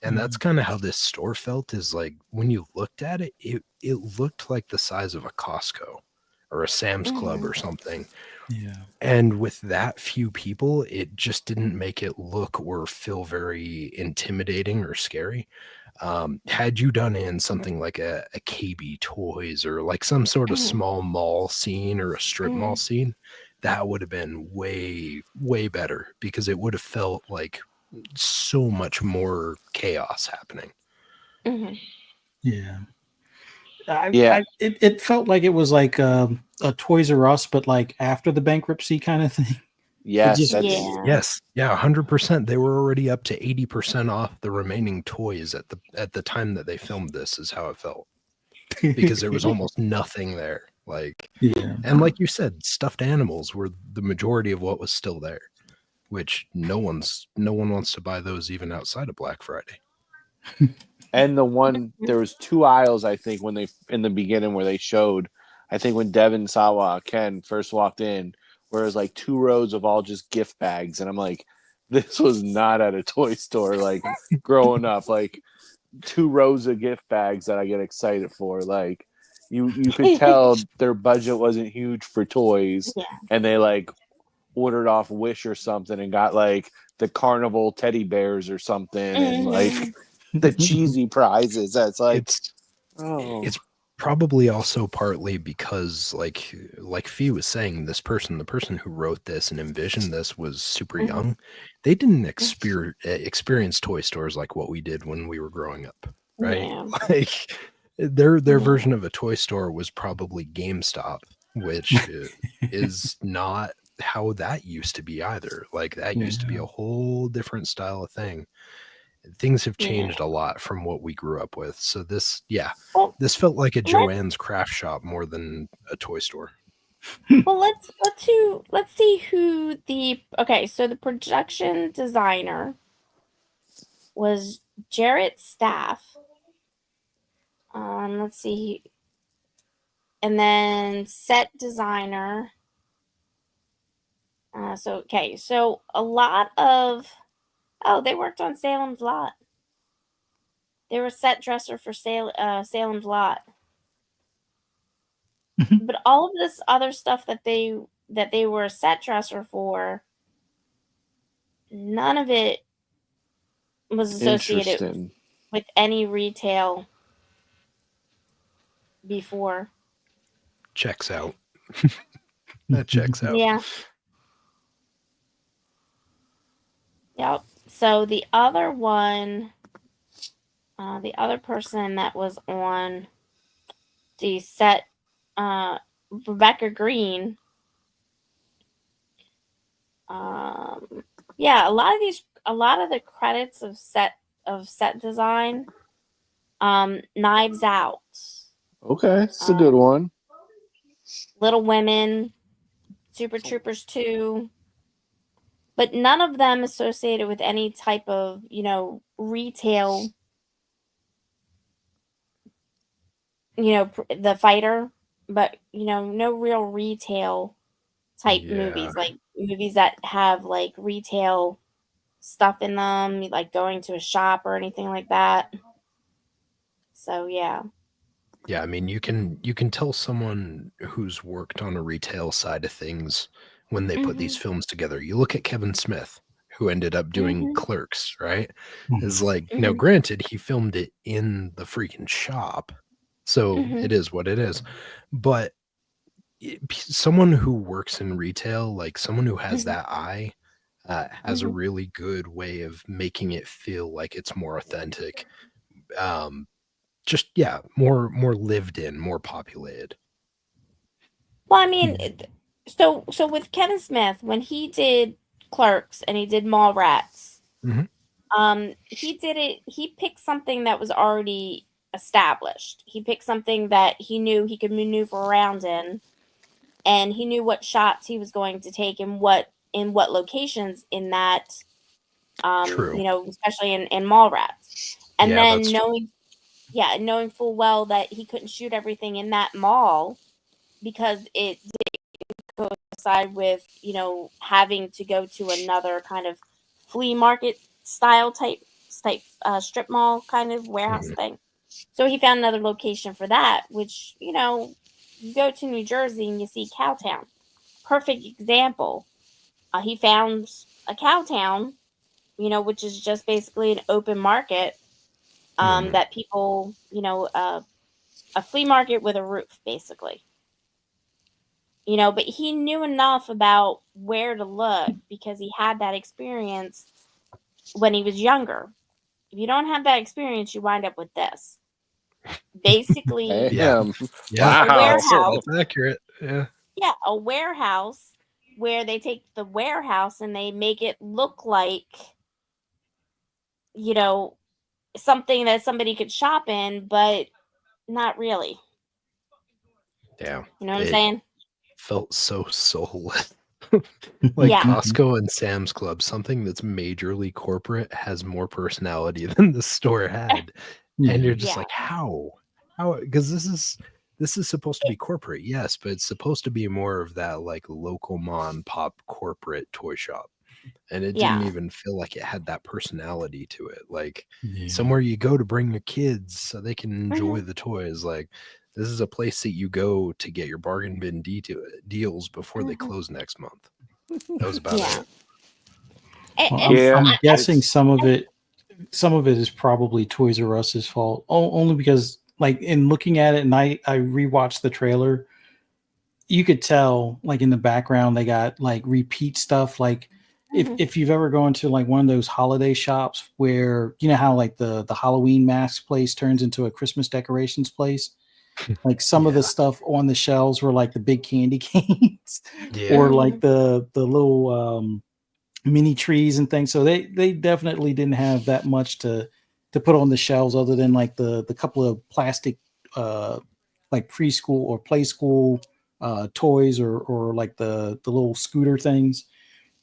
And that's kind of how this store felt, is like when you looked at it, it looked like the size of a Costco or a Sam's Club or something, Yeah. And with that few people, it just didn't make it look or feel very intimidating or scary. Had you done in something like a KB Toys or like some sort of Mhm. small mall scene or a strip mall Mhm. scene, that would have been way, way better because it would have felt like so much more chaos happening. Mhm. Yeah. Yeah, It felt like it was like a Toys R Us, but like after the bankruptcy kind of thing. It yes, just that's Yeah. Yes, yeah, 100%. They were already up to 80% off the remaining toys at the time that they filmed this is how it felt because there was almost nothing there. Like, yeah. and like you said, stuffed animals were the majority of what was still there, which no one wants to buy those even outside of Black Friday. and the one there was two aisles I think when they in the beginning where they showed I think when Devin Sawa Ken first walked in where it was like two rows of all just gift bags and I'm like this was not at a toy store like growing up like two rows of gift bags that I get excited for like you could tell their budget wasn't huge for toys Yeah. and they like ordered off Wish or something and got like the carnival teddy bears or something and like Mhm. the cheesy prizes. That's like, It's oh, it's probably also partly because like Fee was saying, the person who wrote this and envisioned this was super Mhm. young. They didn't experience toy stores like what we did when we were growing up, right? Yeah. Like their Yeah. version of a toy store was probably GameStop, which is not how that used to be either. Like that used to be Yeah. a whole different style of thing. Things have Yeah. changed a lot from what we grew up with. So this, yeah, Well, this felt like a let Joanne's craft shop more than a toy store. well let's see who the okay. So the production designer was Jarrett Staff. Let's see, and then set designer. So a lot of they worked on Salem's Lot. They were set dresser for Salem's Lot. But all of this other stuff that they were a set dresser for, none of it was associated interesting. with any retail before. Checks out. That checks out. Yeah. Yep. So the other person that was on the set, Rebecca Green. Yeah, a lot of the credits of set design, Knives Out, Okay, it's a good um, one. Little Women, Super Troopers 2, but none of them associated with any type of, retail, the fighter, but, no real retail type Yeah. movies, like movies that have like retail stuff in them, like going to a shop or anything like that. So, yeah. Yeah, I mean you can tell someone who's worked on a retail side of things when they put these Mhm. films together. You look at Kevin Smith, who ended up doing Mhm. Clerks, right? Is like now Mhm. granted he filmed it in the freaking shop. So it Mhm. is what it is. But someone who works in retail, like someone who has Mhm. that eye, has a Mhm. really good way of making it feel like it's more authentic. Um, just yeah, more lived in, more populated. Well, I mean, so with Kevin Smith, when he did Clerks and he did Mallrats, Mhm. he picked something that was already established. He picked something that he knew he could maneuver around in, and he knew what shots he was going to take and what locations in that, True. especially in Mallrats. And Yeah, that's then true. knowing full well that he couldn't shoot everything in that mall because it coincide with having to go to another kind of flea market style type strip mall kind of warehouse Mhm. thing. So he found another location for that, which you go to New Jersey and you see Cowtown. perfect example. He found a cow town, which is just basically an open market that people, a flea market with a roof, basically. But he knew enough about where to look because he had that experience when he was younger. If you don't have that experience, you wind up with this. Basically, Damn. Yeah. a warehouse. That's accurate. Yeah. Yeah, a warehouse where they take the warehouse and they make it look like, something that somebody could shop in, but not really. Yeah. You know what I'm saying? Felt so soulless. Like Yeah. Costco and Sam's Club, something that's majorly corporate has more personality than the store had. And you're just Yeah. like, how? Because this is supposed to be corporate, yes, but it's supposed to be more of that like local mom and pop corporate toy shop. And it didn't Yeah. even feel like it had that personality to it. Like Yeah. somewhere you go to bring your kids so they can enjoy Mhm. the toys. Like this is a place that you go to get your bargain bin deals before they close next month. That was about Yeah. it. Well, And Yeah, I'm guessing it's some of it is probably Toys R Us's fault. Only because, like, in looking at it, and I rewatched the trailer, you could tell, like, in the background they got like repeat stuff. Like, Mhm. if you've ever gone to like one of those holiday shops where you know how like the Halloween mask place turns into a Christmas decorations place. Like some of the Yeah. stuff on the shelves were like the big candy canes, or Yeah. like the little mini trees and things. So they definitely didn't have that much to put on the shelves other than like the couple of plastic like preschool or play school toys, or like the little scooter things,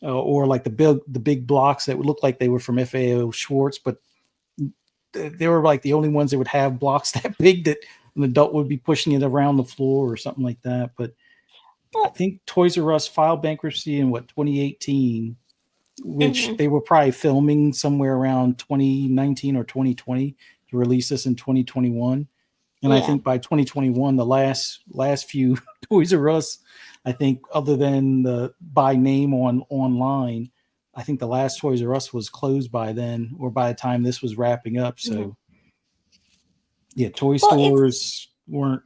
or like the big blocks that would look like they were from FAO Schwartz, but they were like the only ones that would have blocks that big that an adult would be pushing it around the floor or something like that. But I Well, think Toys R Us filed bankruptcy in 2018, which mhm. they were probably filming somewhere around 2019 or 2020 to release this in 2021. And I Yeah. think by 2021, the last few Toys R Us, I think other than the by name online, I think the last Toys R Us was closed by then, or by the time this was wrapping up. So Mhm. yeah, toy Well, it's stores weren't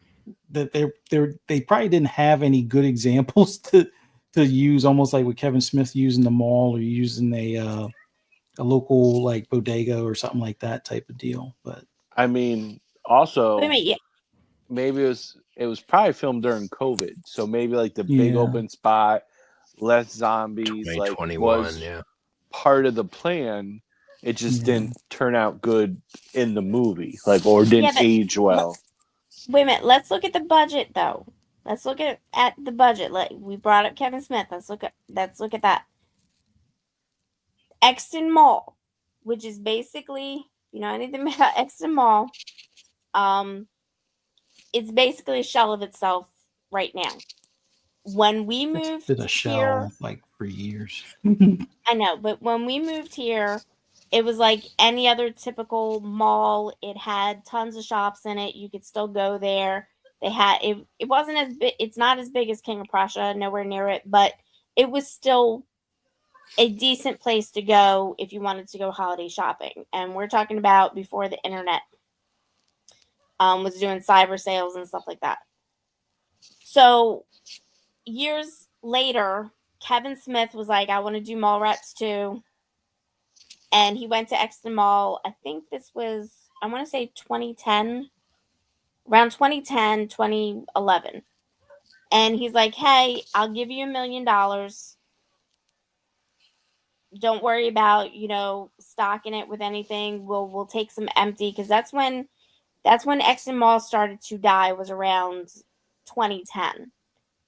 that they probably didn't have any good examples to use, almost like with Kevin Smith using the mall or using a local like bodega or something like that type of deal. But I mean, wait a also minute. Yeah. maybe it was probably filmed during COVID, so maybe like the big yeah, open spot, less zombies, like 2021, was yeah. part of the plan. It just yeah. didn't turn out good in the movie, like, or Yeah, didn't but age well. wait a minute. Let's look at the budget, though. Let's look at the budget. Like we brought up Kevin Smith. Let's look at that. Exton Mall, which is basically, anything about Exton Mall, um, it's basically a shell of itself right now. When we It's been moved a here, shell like for years. I know, but when we moved here, it was like any other typical mall. It had tons of shops in it. You could still go there. They had it. It wasn't as big. It's not as big as King of Prussia, nowhere near it, but it was still a decent place to go if you wanted to go holiday shopping. And we're talking about before the internet was doing cyber sales and stuff like that. So years later, Kevin Smith was like, I want to do mall reps too. And he went to Exton Mall. I think this was, I want to say 2010, around 2010, 2011. And he's like, hey, I'll give you $1 million. Don't worry about, stocking it with anything. We'll take some empty, because that's when Exton Mall started to die, was around 2010.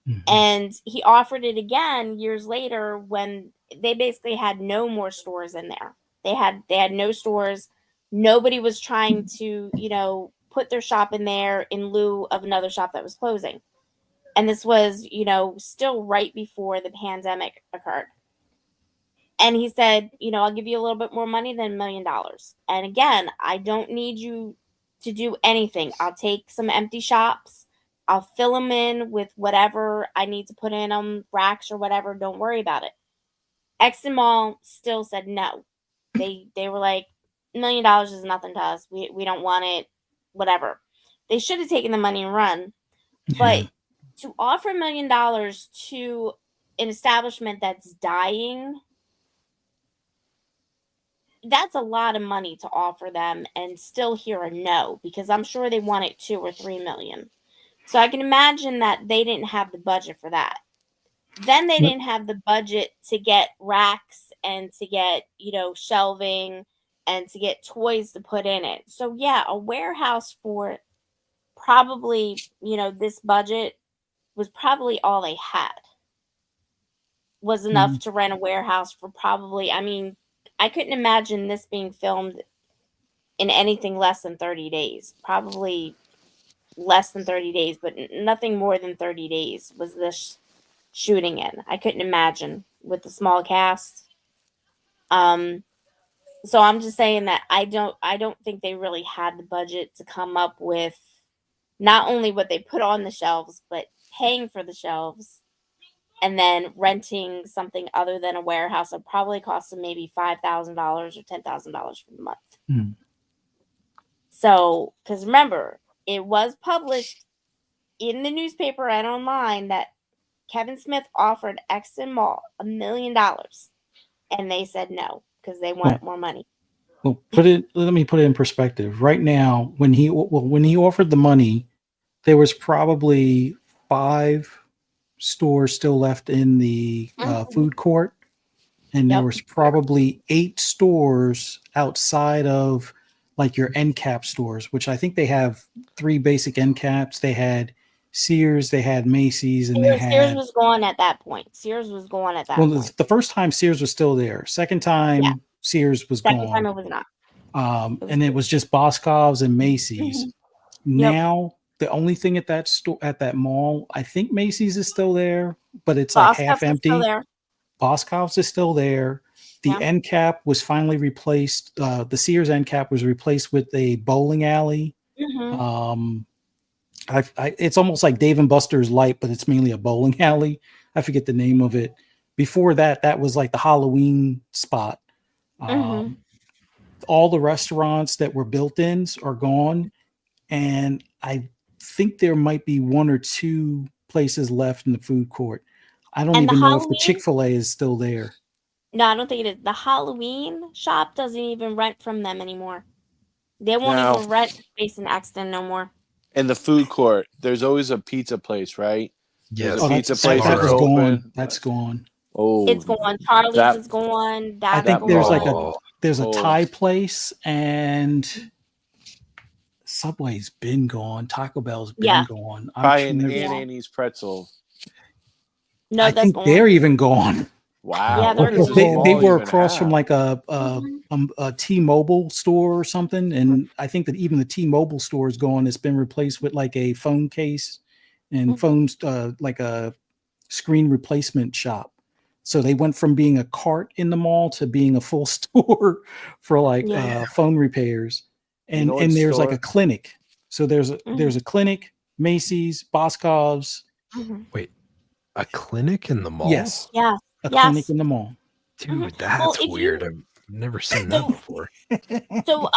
Mhm. And he offered it again years later when they basically had no more stores in there. They had no stores. Nobody was trying to, put their shop in there in lieu of another shop that was closing. And this was, still right before the pandemic occurred. And he said, I'll give you a little bit more money than $1 million. And again, I don't need you to do anything. I'll take some empty shops. I'll fill them in with whatever I need to put in them, racks or whatever. Don't worry about it. Exton Mall still said no. They were like, $1 million is nothing to us. We don't want it, whatever. They should have taken the money and run. But to offer $1 million to an establishment that's dying, that's a lot of money to offer them and still hear a no, because I'm sure they wanted 2 or 3 million. So I can imagine that they didn't have the budget for that. Then they didn't have the budget to get racks and to get, shelving and to get toys to put in it. So yeah, a warehouse for probably, this budget was probably all they had. Was enough to rent a warehouse for probably, I couldn't imagine this being filmed in anything less than 30 days. Probably less than 30 days, but nothing more than 30 days was this shooting in. I couldn't imagine with the small cast. So I'm just saying that I don't think they really had the budget to come up with not only what they put on the shelves, but paying for the shelves and then renting something other than a warehouse that probably cost them maybe $5,000 or $10,000 for the month. So, because remember, it was published in the newspaper and online that Kevin Smith offered Exton Mall $1 million, and they said no because they wanted more money. Well, let me put it in perspective. Right now, when he offered the money, there was probably 5 stores still left in the food court, and there was probably 8 stores outside of like your end cap stores, which I think they have 3 basic end caps. They had Sears, they had Macy's, and Sears was gone at that point. Point. The first time Sears was still there. Second time Sears was gone. Second time it was not. And it was just Boscov's and Macy's. Now the only thing at that store, at that mall, I think Macy's is still there, but it's like half empty. Boscov's is still there. The end cap was finally replaced. The Sears end cap was replaced with a bowling alley. It's almost like Dave and Buster's Light, but it's mainly a bowling alley. I forget the name of it. Before that, that was like the Halloween spot. All the restaurants that were built-ins are gone, and I think there might be 1 or 2 places left in the food court. I don't even know if the Chick-fil-A is still there. No, I don't think it is. The Halloween shop doesn't even rent from them anymore. They won't even rent space in Exton no more. In the food court, there's always a pizza place, right? Yes, pizza place that was open. gone. That's gone. Oh, it's gone. Charlie's is gone. I think there's a Thai place, and Subway's been gone. Taco Bell's been gone. Thai and Annie's pretzel. No, I think they're even gone. Wow. Yeah, they were across from like a T-Mobile store or something, and I think that even the T-Mobile store is gone. It's been replaced with like a phone case and phones, like a screen replacement shop. So they went from being a cart in the mall to being a full store for like phone repairs, and there's like a clinic. So there's a clinic, Macy's, Boscov's. Wait, a clinic in the mall? Yes. Yeah. A clinic in the mall. Dude, that's weird. I've never seen that before. So,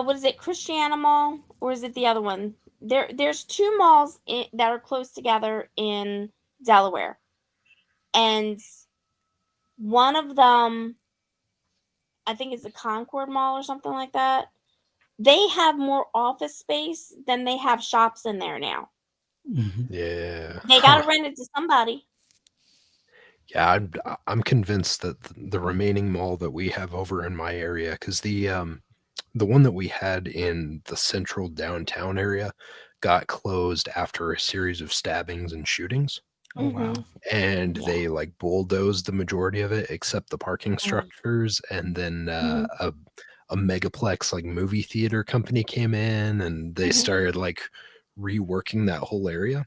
what is it, Christiana Mall, or is it the other one? There's 2 malls that are close together in Delaware, and one of them, I think it's the Concord Mall or something like that. They have more office space than they have shops in there now. Yeah, they gotta rent it to somebody. Yeah, I'm convinced that the remaining mall that we have over in my area, because the one that we had in the central downtown area got closed after a series of stabbings and shootings. Oh wow! And they like bulldozed the majority of it, except the parking structures, and then a megaplex like movie theater company came in, and they started like reworking that whole area.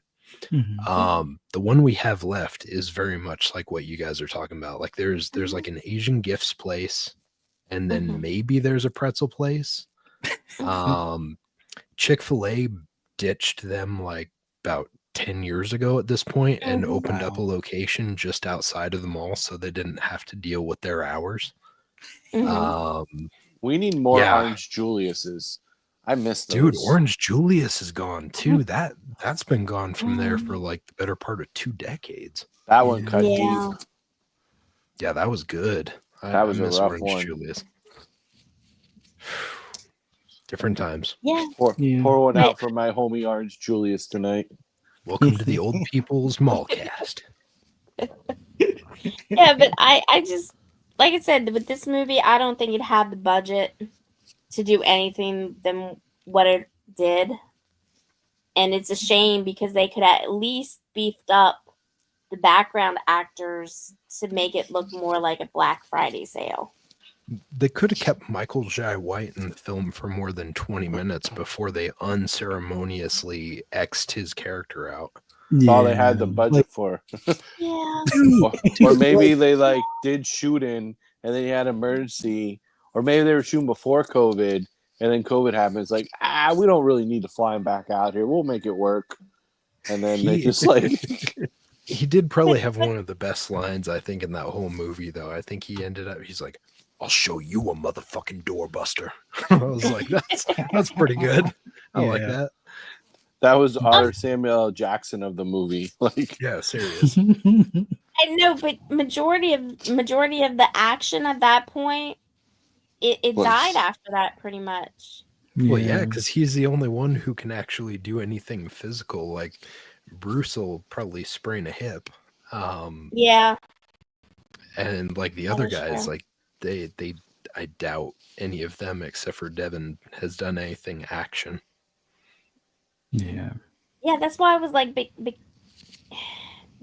The one we have left is very much like what you guys are talking about. Like there's like an Asian gifts place, and then maybe there's a pretzel place. Chick-fil-A ditched them like about 10 years ago at this point and Mhm. opened up a Wow. location just outside of the mall so they didn't have to deal with their hours. Mhm. We need more Yeah. Orange Julius's. I miss those. Dude, Orange Julius is gone too. That's been gone from there for like the better part of 2 decades. That one cut Yeah. deep. Yeah, that was good. That was I a miss rough Orange one. Julius. Different times. Yeah. Pour Yeah. one Right. out for my homie Orange Julius tonight. Welcome to the Old People's Mallcast. Yeah, but I just, like I said, with this movie, I don't think it had the budget to do anything than what it did. And it's a shame because they could at least beefed up the background actors to make it look more like a Black Friday sale. They could have kept Michael Jai White in the film for more than 20 minutes before they unceremoniously X'd his character out. That's all they had the budget for. Yeah. Or maybe they like did shooting and then you had emergency, or maybe they were shooting before COVID and then COVID happens. Like, we don't really need to fly him back out here. We'll make it work. And then they just like He did probably have one of the best lines, I think, in that whole movie, though. I think he ended up, he's like, "I'll show you a motherfucking doorbuster." I was like, that's pretty good. I like Yeah. that. that was our Samuel L. Jackson of the movie. Like, Yeah, serious. I know, but majority of the action at that point, it Was- died after that pretty much. Well, yeah, because he's the only one who can actually do anything physical. Like, Bruce will probably sprain a hip. Yeah. And like the That other is guys, true. like they I doubt any of them except for Devin has done anything action. Yeah. Yeah, that's why I was like,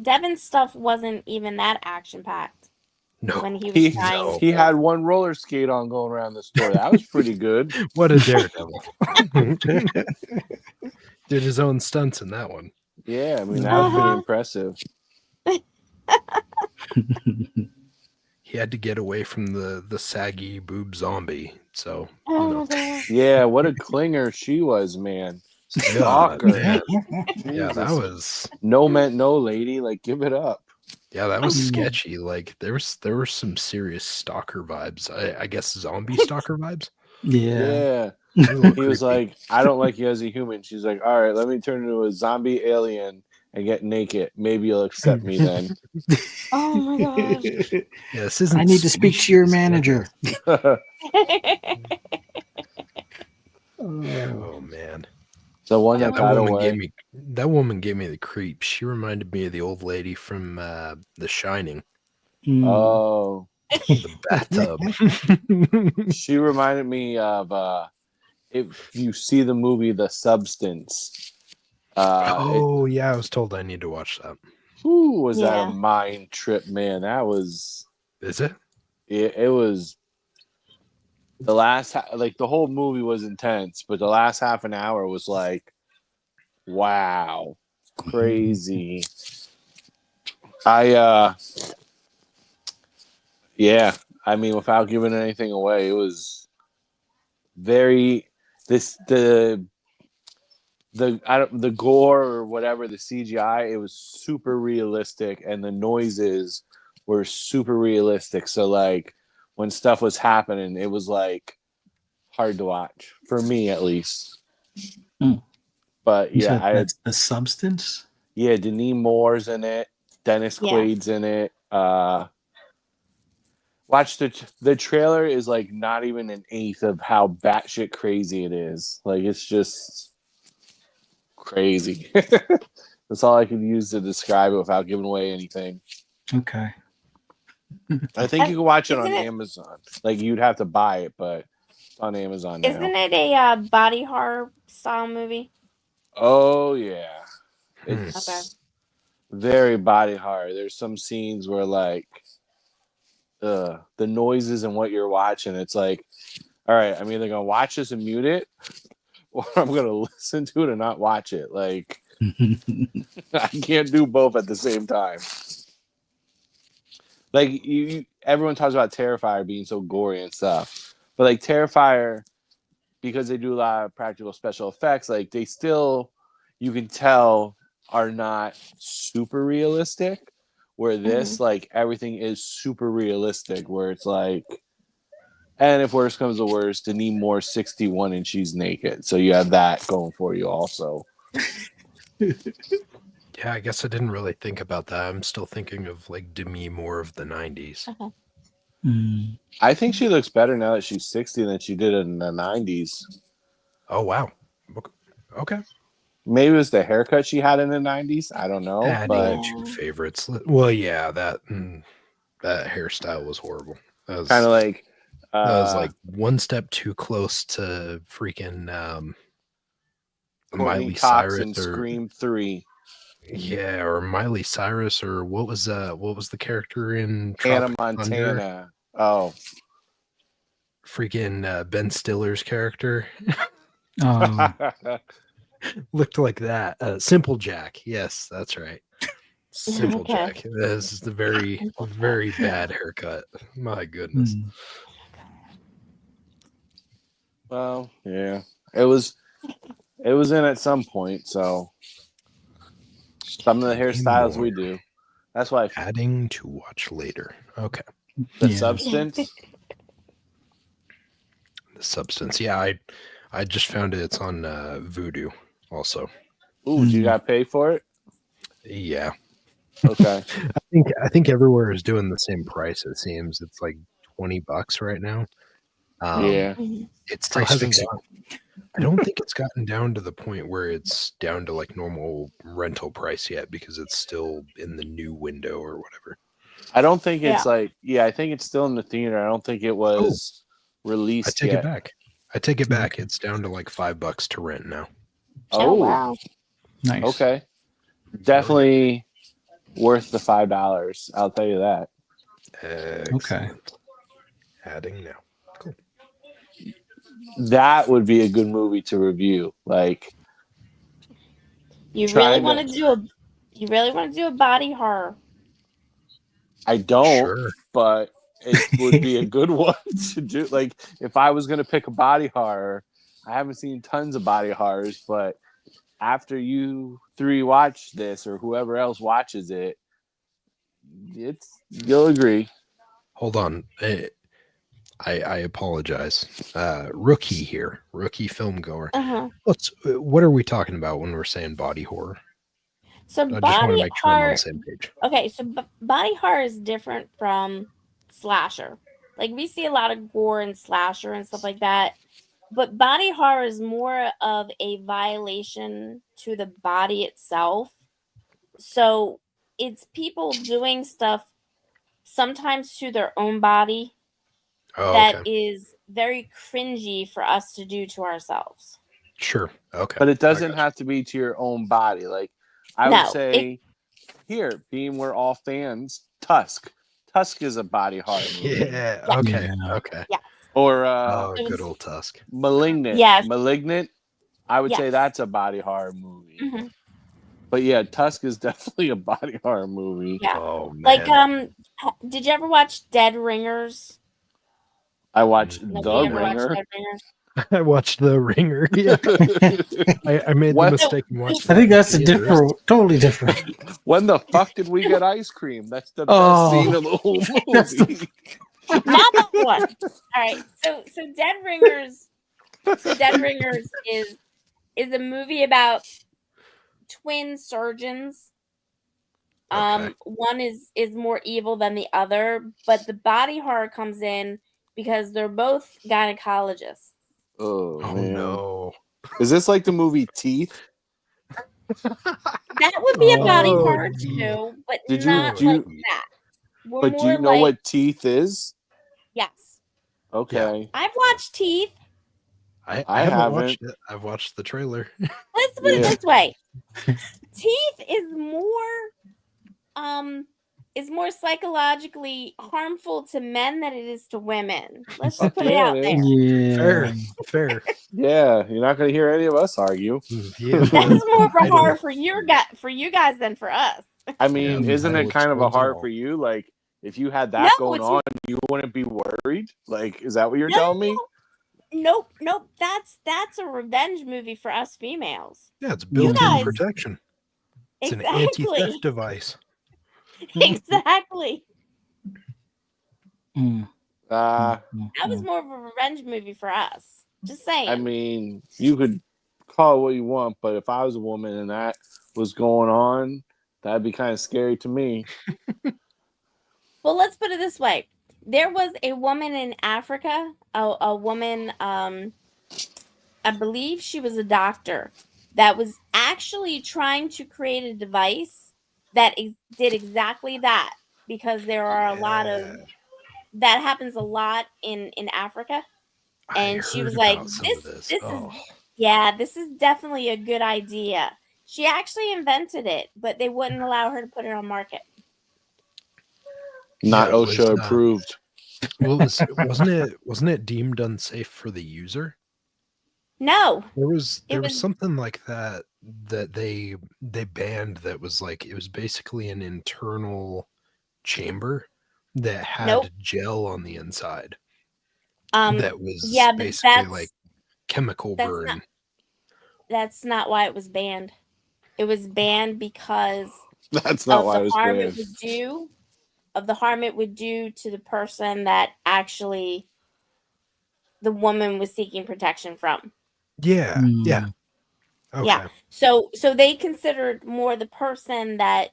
Devin's stuff wasn't even that action packed No. when he was he trying. he had one roller skate on going around the store. That was pretty good. What a daredevil. Did his own stunts in that one. Yeah, I mean that was pretty impressive. He had to get away from the saggy boob zombie. So, Oh my god. Yeah, what a clinger she was, man. God, Stalker. man. Yeah, that Jesus. was No meant no, lady. Like, give it up. that was sketchy. Like there were some serious stalker vibes. I guess zombie stalker vibes. Yeah. Yeah. A little He was creepy. like, I don't like you as a human. She's like, all right, let me turn into a zombie alien and get naked. Maybe you'll accept me then. Oh my gosh. Yeah, this isn't I need to speak to your Species. manager. Oh man. The one Yeah, that got away. that woman gave me the creep. She reminded me of the old lady from The Shining, Oh, the bathtub. she reminded me of if you see the movie The Substance. Yeah, I was told I need to watch that. Was that Yeah. a mind trip, man? That was Is it? it was the last like the whole movie was intense, but the last half an hour was like, wow, crazy. Yeah, I mean, without giving anything away, it was very the gore or whatever, the CGI, it was super realistic, and the noises were super realistic. So like when stuff was happening, it was like hard to watch for me at least. But You yeah, said that's The Substance? yeah, Demi Moore's in it, Dennis Yeah. Quaid's in it. Watch the trailer is like not even an eighth of how batshit crazy it is. Like it's just crazy. That's all I can use to describe it without giving away anything. Okay. I think you can watch it on Isn't it- Amazon. Like you'd have to buy it, but it's on Amazon now. Isn't it a body horror style movie? Oh yeah, Hmm. it's Okay. very body horror. There's some scenes where like the noises and what you're watching, it's like, all right, I'm either gonna watch this and mute it, or I'm gonna listen to it and not watch it. Like I can't do both at the same time. Like everyone talks about Terrifier being so gory and stuff, but like Terrifier, because they do a lot of practical special effects, like they still, you can tell are not super realistic. Where this, like, everything is super realistic. Where it's like, and if worse comes to worse, Demi Moore's 61 and she's naked. So you have that going for you also. Yeah, I guess I didn't really think about that. I'm still thinking of like Demi Moore of the 90s. Okay. I think she looks better now that she's 60 than she did in the 90s. Oh, wow. Okay. Maybe it was the haircut she had in the 90s. I don't know. Adding But two favorites. Well, yeah, that hairstyle was horrible. That kind of like was like one step too close to freaking Courtney Miley Cox Cyrus in Scream 3. Yeah, or Miley Cyrus, or what was the character in Hannah Tropic Thunder? Montana. Oh. Freaking Ben Stiller's character Oh, looked like that. Simple Jack. Yes, that's right. Simple Okay. Jack. This is the very, very bad haircut. My goodness. Well, yeah. It was in at some point, so some of the hairstyles we do. That's why Adding to watch later. Okay. the substance. The substance. Yeah, I just found it. It's on Vudu also. Ooh, you got to pay for it? Yeah. Okay. I think everywhere is doing the same price. It seems it's like $20 right now. Yeah. It still hasn't gone. I don't think it's gotten down to the point where it's down to like normal rental price yet, because it's still in the new window or whatever. I don't think it's I think it's still in the theater. I don't think it was released I take yet. it back. I take it back. It's down to like $5 to rent now. Oh, wow. Nice. Okay. Definitely worth the $5. I'll tell you that. Excellent. Okay. Adding now. Cool. That would be a good movie to review. Like, you really want to do a body horror? I don't, sure, but it would be a good one to do. Like, if I was going to pick a body horror, I haven't seen tons of body horrors, but after you three watch this, or whoever else watches it, you'll agree. Hold on. I apologize. Rookie here. Rookie film goer. What are we talking about when we're saying body horror? So I just want body to make sure I'm on horror. the same page. Okay, so body horror is different from slasher. Like, we see a lot of gore and slasher and stuff like that, but body horror is more of a violation to the body itself. So it's people doing stuff sometimes to their own body that is very cringy for us to do to ourselves. Sure. Okay. But it doesn't have to be to your own body. Like, I would say, here, being we're all fans, Tusk. Tusk is a body horror movie. Yeah. Okay. Yeah. Okay. Yeah. Or good old Tusk. Malignant. Yes. Malignant. I would say Yes. that's a body horror movie. Mm-hmm. But yeah, Tusk is definitely a body horror movie. Yeah. Oh man. Like, did you ever watch Dead Ringers? I watched Nobody The ever watched Ringer. Dead Ringers? I watched The Ringer. Yeah. I made the mistake and watched I think that's totally different. When the fuck did we get ice cream? That's the best Oh. scene of the whole That's movie. Not that one. All right. So Dead Ringers. So Dead Ringers is a movie about twin surgeons. Okay. One is more evil than the other, but the body horror comes in because they're both gynecologists. Oh man. No. Is this like the movie Teeth? That would be a body Oh, horror yeah. too, but Did you- not do you- like that. We're But do more you know like, what Teeth is? yes. Okay. I've watched Teeth. I haven't watched it. I've watched the trailer. Let's put it this way. Teeth is more psychologically harmful to men than it is to women. Let's just put it Yeah, out it there. Yeah. Fair. Yeah, you're not going to hear any of us argue. Yeah. That's more of a I horror don't- for you guys than for us. I mean, Yeah, isn't I it will kind of a explode horror all. for you? Like, if you had that No, going it's- on, you wouldn't be worried? Like, is that what you're No. telling me? Nope. That's a revenge movie for us females. Yeah, it's built-in guys- protection. It's an Exactly. anti-theft device. Exactly. Mm, Uh, mm, That was mm. more of a revenge movie for us. Just I saying. mean, you could call it what you want, but if I was a woman and that was going on, that'd be kind of scary to me. Well, let's put it this way. There was a woman in Africa, a woman, I believe she was a doctor, that was actually trying to create a device that did exactly that, because there are a lot Yeah, of that happens a lot in Africa. I And she heard was like, about some of this this. this is Oh, yeah, this is definitely a good idea. She actually invented it, but they wouldn't allow her to put it on market. Not yeah, it was. OSHA approved. Well, wasn't it deemed unsafe for the user? No, There it was was something like that that they banned, that was like, it was basically an internal chamber that nope. had gel on the inside that was Yeah, but basically like chemical that's not burn. that's not why it was banned. It was banned because That's not of why the it was harm banned. it would do, to the person that actually the woman was seeking protection from. Yeah, yeah. Mm. Yeah. Okay. So they considered more the person that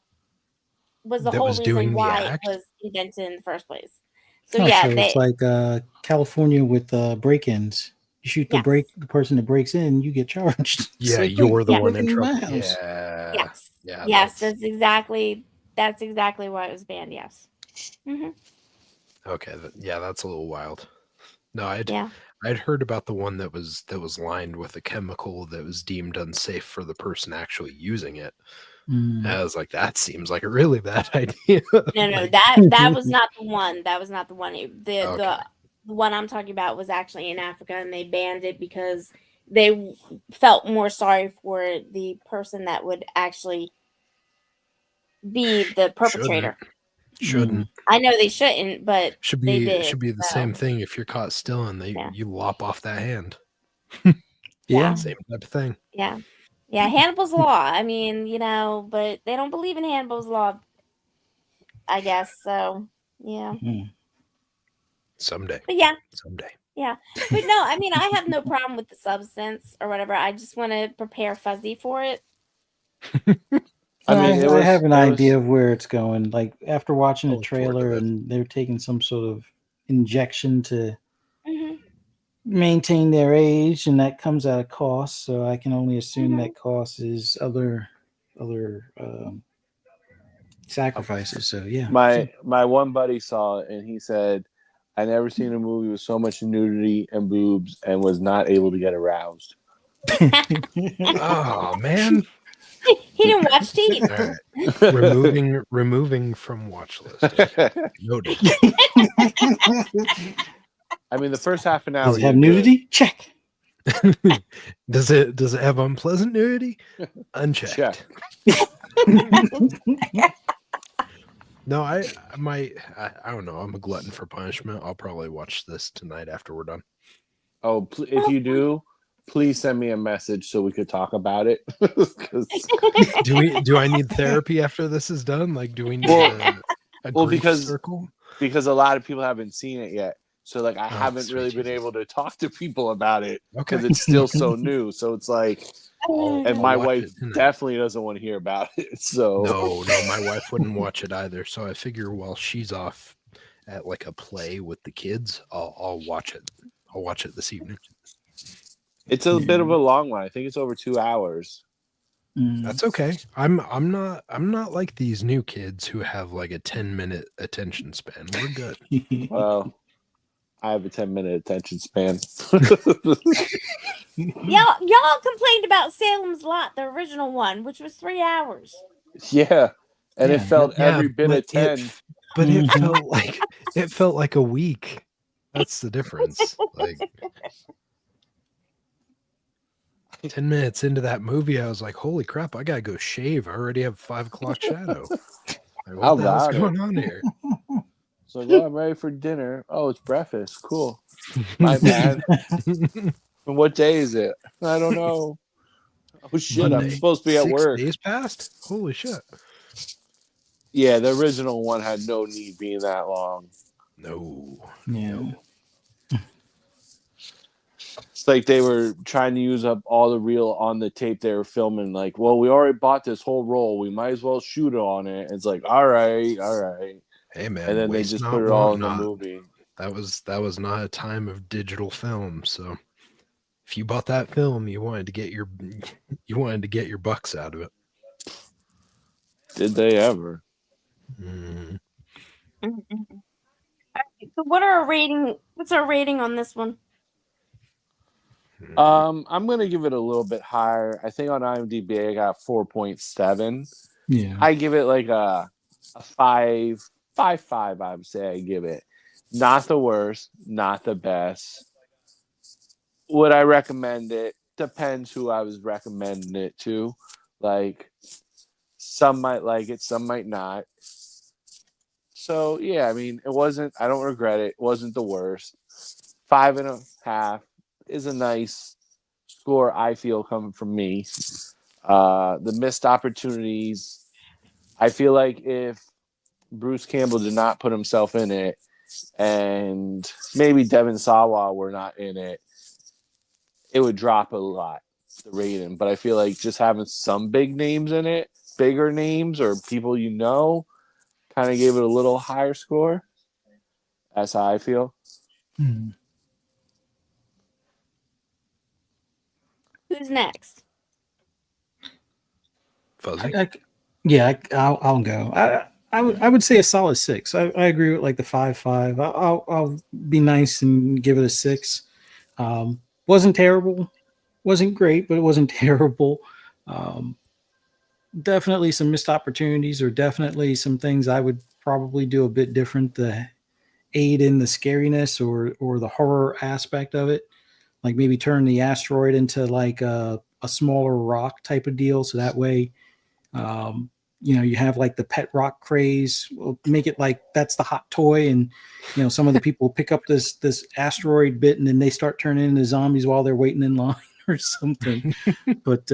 was the That whole was reason doing the why it act? was invented in the first place. So Oh, yeah, so it's they like California with break-ins. You shoot yes. the person that breaks in, you get charged. It's Yeah, like, wait, you're the Yeah. you're one in breaking in my trouble. house. Yeah. Yes. Yeah, Yes, that's exactly why it was banned, yes. Hmm. okay. Yeah, that's a little wild. No, Yeah. I'd heard about the one that was lined with a chemical that was deemed unsafe for the person actually using it. And Mm. I was like, that seems like a really bad idea. No, Like, that was not the one. That was not the one. okay. The one I'm talking about was actually in Africa, and they banned it because they felt more sorry for the person that would actually be the Shouldn't. perpetrator. Shouldn't. I know they shouldn't, but Should they be did. the same So thing. If you're caught stealing, yeah, you lop off that hand. yeah, Yeah. Same type of thing. yeah, yeah. Hannibal's law. I mean, but they don't believe in Hannibal's law, I guess. So yeah, Mm. Someday. but yeah, Someday. yeah. But no, I mean, I have no problem with the substance or whatever. I just want to prepare Fuzzy for it. I mean, I have an idea was of where it's going. Like after watching I the look forward to trailer that. and they're taking some sort of injection to Hmm. maintain their age, and that comes at a cost. So I can only assume Hmm. that cost is other sacrifices. So yeah, my one buddy saw it and he said, "I never seen a movie with so much nudity and boobs and was not able to get aroused." Oh man. He didn't watch teeth. All right. Removing from watch list. Okay. Noted. I mean, the first half an hour Does it you have were good. nudity? Check. Does it have unpleasant nudity? Unchecked. Check. No, I don't know. I'm a glutton for punishment. I'll probably watch this tonight after we're done. Oh, if you do, please send me a message so we could talk about it. 'Cause- Do I need therapy after this is done? Like, do we need Well- a well, grief because- circle? because a lot of people haven't seen it yet. So like I Oh, haven't sweet really been Jesus. able to talk to people about it Okay. because it's still so new. So it's like, and I'll my watch wife it tonight. definitely doesn't want to hear about it. So No, my wife wouldn't watch it either. So I figure while she's off at like a play with the kids, I'll watch it. I'll watch it this evening. it's a bit of a long one. I think it's over 2 hours. That's okay. I'm not like these new kids who have like a 10-minute attention span. We're good. Well, I have a 10-minute attention span. Y'all complained about Salem's Lot, the original one, which was 3 hours. Yeah. And it Yeah. felt every bit but of 10. Mhm. it felt like a week. That's the difference. Like 10 minutes into that movie, I was like, holy crap, I gotta go shave. I already have 5 o'clock shadow. Like, what How the hell's about it? going on here? So well, I'm ready for dinner. Oh, it's breakfast. Cool. My bad. And what day is it? I don't know. Oh shit! I'm Monday. supposed to be at 6 work. days passed. Holy shit! Yeah, the original one had no need being that long. No. Yeah. It's like they were trying to use up all the reel on the tape they were filming. Like, well, we already bought this whole roll. We might as well shoot it on it. It's like, all right. Hey man, And then they waste just not, put it all want in the not. movie. That was not a time of digital film, so if you bought that film, you wanted to get your bucks out of it. Did they ever? Mm. Mhm. So what are our rating? What's our rating on this one? I'm gonna give it a little bit higher. I think on IMDb I got 4.7. Yeah. I give it like a 5.5. I would say I give it. Not the worst, not the best. Would I recommend it? Depends who I was recommending it to. Like, some might like it, some might not. So yeah, I mean, it wasn't. I don't regret it. It wasn't the worst. 5.5 is a nice score. I feel coming from me. The missed opportunities. I feel like if Bruce Campbell did not put himself in it, and maybe Devin Sawa were not in it, it would drop a lot, the rating. But I feel like just having some big names in it, bigger names or people you know, kind of gave it a little higher score. That's how I feel. Hmm. Who's next? Fuzzy. I'll go. I would say a solid 6. I agree with like the 5.5. I'll be nice and give it a 6. Wasn't terrible, wasn't great, but it wasn't terrible. Um, Definitely some missed opportunities, or definitely some things I would probably do a bit different to aid in the scariness or the horror aspect of it. Like maybe turn the asteroid into like a smaller rock type of deal, so that way um, you have like the pet rock craze. We'll make it like that's the hot toy, and some of the people pick up this asteroid bit, and then they start turning into zombies while they're waiting in line or something. But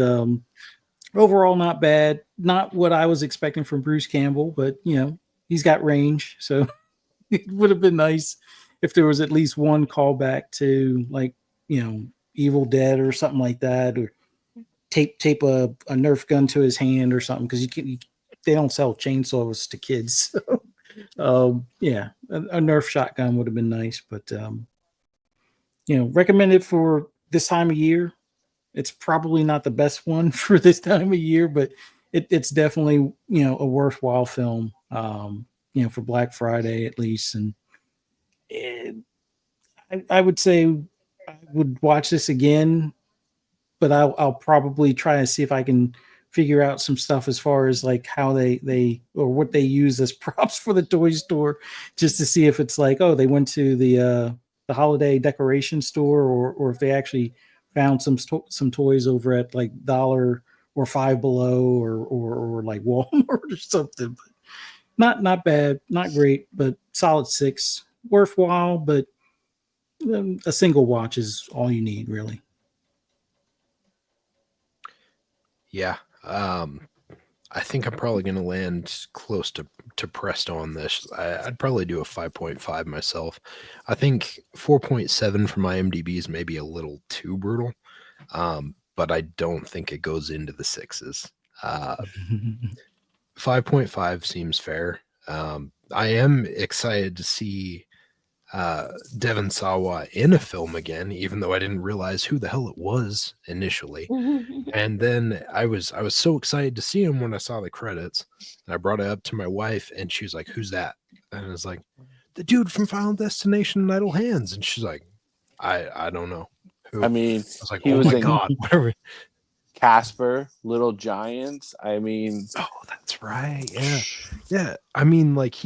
overall, not bad. Not what I was expecting from Bruce Campbell, but he's got range, so it would have been nice if there was at least one callback to like Evil Dead or something like that, or tape a Nerf gun to his hand or something, because they don't sell chainsaws to kids. So, yeah, a Nerf shotgun would have been nice, but recommended for this time of year. It's probably not the best one for this time of year, but it's definitely a worthwhile film. For Black Friday at least, and it, I would say I would watch this again, but I'll probably try to see if I can figure out some stuff as far as like how they or what they use as props for the toy store, just to see if it's like, oh, they went to the holiday decoration store, or if they actually found some toys over at like Dollar or Five Below or like Walmart or something. But not bad, not great, but solid 6, worthwhile. But a single watch is all you need, really. Yeah. I think I'm probably going to land close to Presto on this. I'd probably do a 5.5 myself. I think 4.7 from IMDb is maybe a little too brutal, but I don't think it goes into the 6s. 5.5 seems fair. I am excited to see Devon Sawa in a film again, even though I didn't realize who the hell it was initially. And then I was so excited to see him when I saw the credits. And I brought it up to my wife, and she was like, "Who's that?" And I was like, "The dude from Final Destination and Idle Hands." And she's like, "I don't know who." I mean, I was like, he "Oh was my in god, what are we?" Casper, Little Giants. I mean, Oh, that's right. Yeah, yeah. I mean, like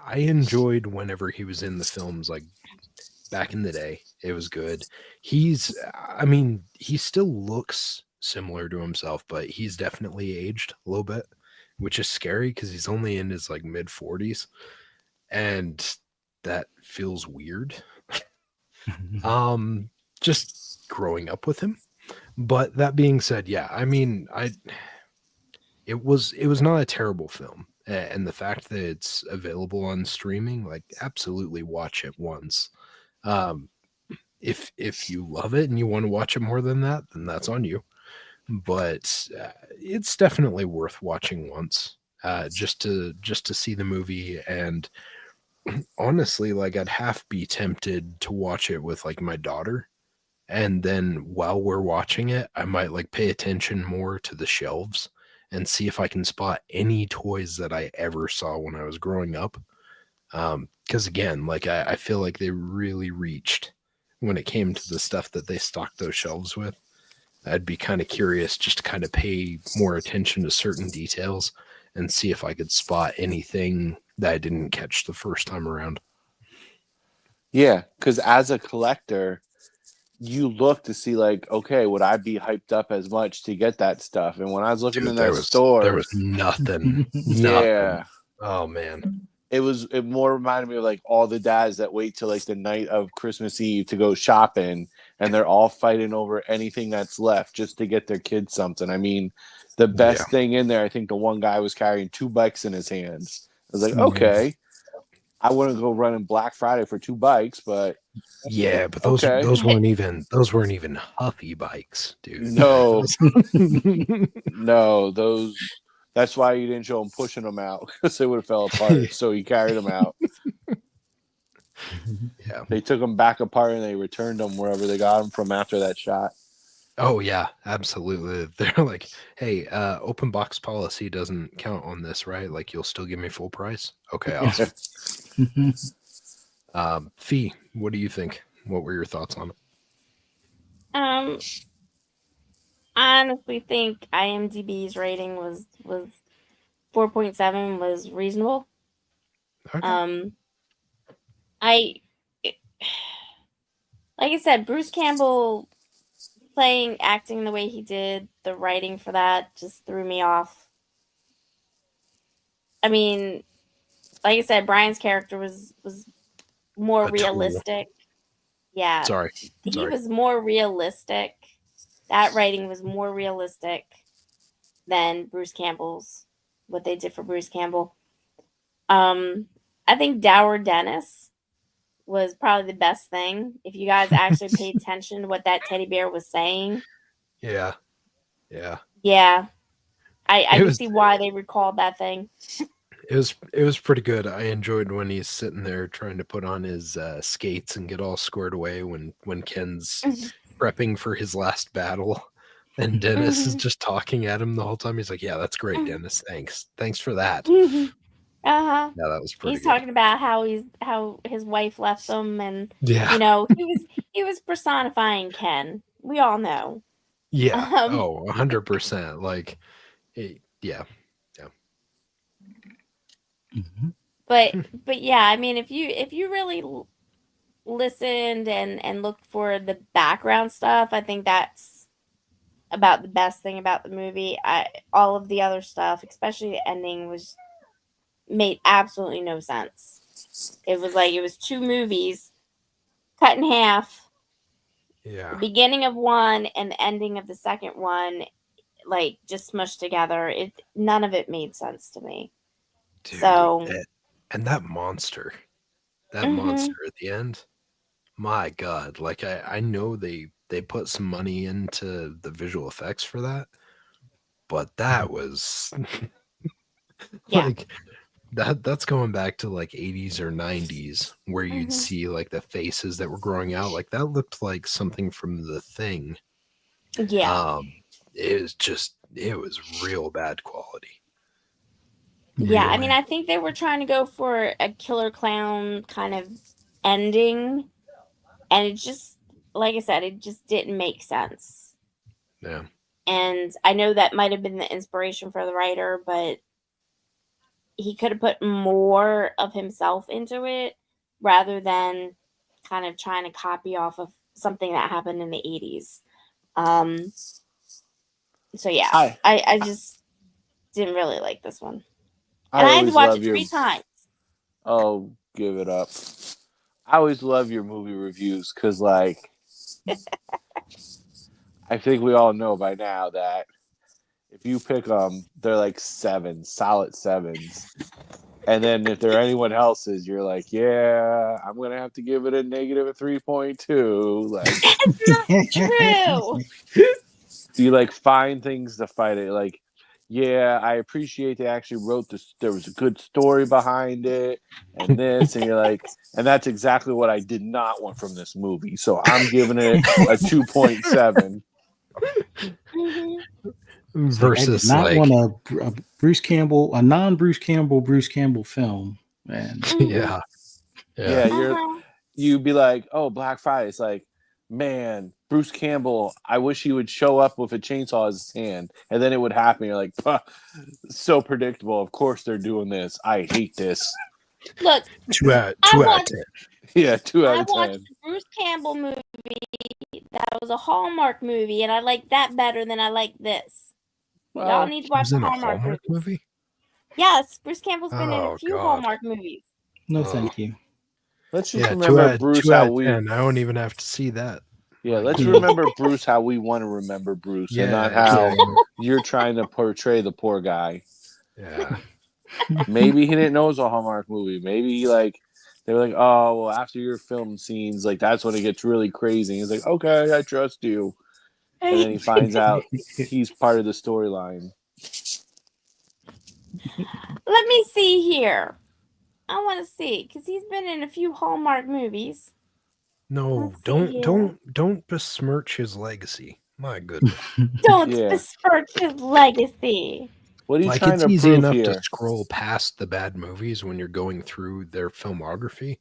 I enjoyed whenever he was in the films, like back in the day. It was good. I mean, he still looks similar to himself, but he's definitely aged a little bit, which is scary because he's only in his like mid 40s, and that feels weird. Just growing up with him. But that being said, yeah, I mean, it was not a terrible film. And the fact that it's available on streaming, like absolutely watch it once. Um, if you love it and you want to watch it more than that, then that's on you. But it's definitely worth watching once, just to see the movie. And honestly, like I'd half be tempted to watch it with like my daughter, and then while we're watching it, I might like pay attention more to the shelves and see if I can spot any toys that I ever saw when I was growing up. Because again, like I feel like they really reached when it came to the stuff that they stocked those shelves with. I'd be kind of curious just to kind of pay more attention to certain details and see if I could spot anything that I didn't catch the first time around. Yeah, because as a collector, you look to see like, okay, would I be hyped up as much to get that stuff? And when I was looking in Dude, that there store, was nothing. yeah, Nothing. Oh man. it more reminded me of like all the dads that wait till like the night of Christmas Eve to go shopping, and they're all fighting over anything that's left just to get their kids something. I mean, the best Yeah. thing in there, I think the one guy was carrying 2 bikes in his hands. I was like, Yeah. okay, I wouldn't go running Black Friday for 2 bikes, but Yeah, but okay. those weren't even Huffy bikes, dude. No, no, those. That's why you didn't show him pushing them out, because they would have fell apart. So he carried them out. Yeah. They took them back apart and they returned them wherever they got them from after that shot. Oh yeah, absolutely. They're like, hey, open box policy doesn't count on this, right? Like you'll still give me full price? Okay, awesome. Fee, what do you think? What were your thoughts on it? I honestly think IMDb's rating was 4.7 was reasonable. Okay. I like I said, Bruce Campbell acting the way he did, the writing for that just threw me off. I mean, like I said, Brian's character was more A tool. realistic. Yeah, Sorry. he was more realistic. That writing was more realistic than Bruce Campbell's. What they did for Bruce Campbell. I think Dower Dennis was probably the best thing. If you guys actually paid attention to what that teddy bear was saying. Yeah. Yeah. Yeah. I can see why they recalled that thing. It was pretty good. I enjoyed when he's sitting there trying to put on his skates and get all squared away when Ken's prepping for his last battle, and Dennis is just talking at him the whole time. He's like, "Yeah, that's great, Dennis. Thanks for that." Uh-huh. Yeah, that was pretty He's good. talking about how his wife left him, and Yeah, he was personifying Ken. We all know. yeah. Oh, 100%. Like, yeah. But yeah, I mean, if you really listened and looked for the background stuff, I think that's about the best thing about the movie. All of the other stuff, especially the ending, made absolutely no sense. It was like it was two movies cut in half. Yeah. The beginning of one and the ending of the second one, like just smushed together. None of it made sense to me. Dude, so and that monster at the end, my God, like I know they put some money into the visual effects for that, but that was like that's going back to like 80s or 90s where you'd see like the faces that were growing out. Like that looked like something from The Thing. Yeah. It was real bad quality. Yeah, I mean, I think they were trying to go for a killer clown kind of ending, and it just, like I said, it just didn't make sense. Yeah. And I know that might have been the inspiration for the writer, but he could have put more of himself into it rather than kind of trying to copy off of something that happened in the 80s. So yeah, I just didn't really like this one. And I had to watch it 3 times. Oh, give it up. I always love your movie reviews because, like, I think we all know by now that if you pick them, they're like sevens, solid sevens. And then if there are anyone else's, you're like, yeah, I'm gonna have to give it a negative 3.2. Like, That's not true. you like find things to fight it. Like, yeah, I appreciate they actually wrote this. There was a good story behind it, and this, and you're like, and that's exactly what I did not want from this movie. So I'm giving it a 2.7. Mhm. It's like, I did Versus not like, want a Bruce Campbell, a non-Bruce Campbell film, and yeah, Yeah, Uh-huh. you'd be like, oh, Black Friday. It's like, man, Bruce Campbell. I wish he would show up with a chainsaw in his hand, and then it would happen. You're like, so predictable. Of course they're doing this. I hate this. Look, two out I of watched 10. Yeah, 2 out I of watched 10. the Bruce Campbell movie. That was a Hallmark movie, and I like that better than I like this. Y'all Well, need to He watch was the in a Hallmark Hallmark movies. movie. Yes, Bruce Campbell's been in a Oh few God. Hallmark movies. no, Oh. thank you. let's just Yeah, remember Bruce two how out of we. 10. I don't even have to see that. Yeah, My let's Yeah. remember Bruce how we want to remember Bruce, and Yeah, not how exactly. you're trying to portray the poor guy. Yeah. Maybe he didn't know it was a Hallmark movie. Maybe he like they were like, oh well, after your film scenes, like that's when it gets really crazy. He's like, okay, I trust you, and then he finds out he's part of the storyline. Let me see here. I want to see because he's been in a few Hallmark movies. No, Let's see here. don't besmirch his legacy. My goodness. Don't Yeah. besmirch his legacy. What are you Like, trying it's to easy prove enough to here? scroll past the bad movies when you're going through their filmography,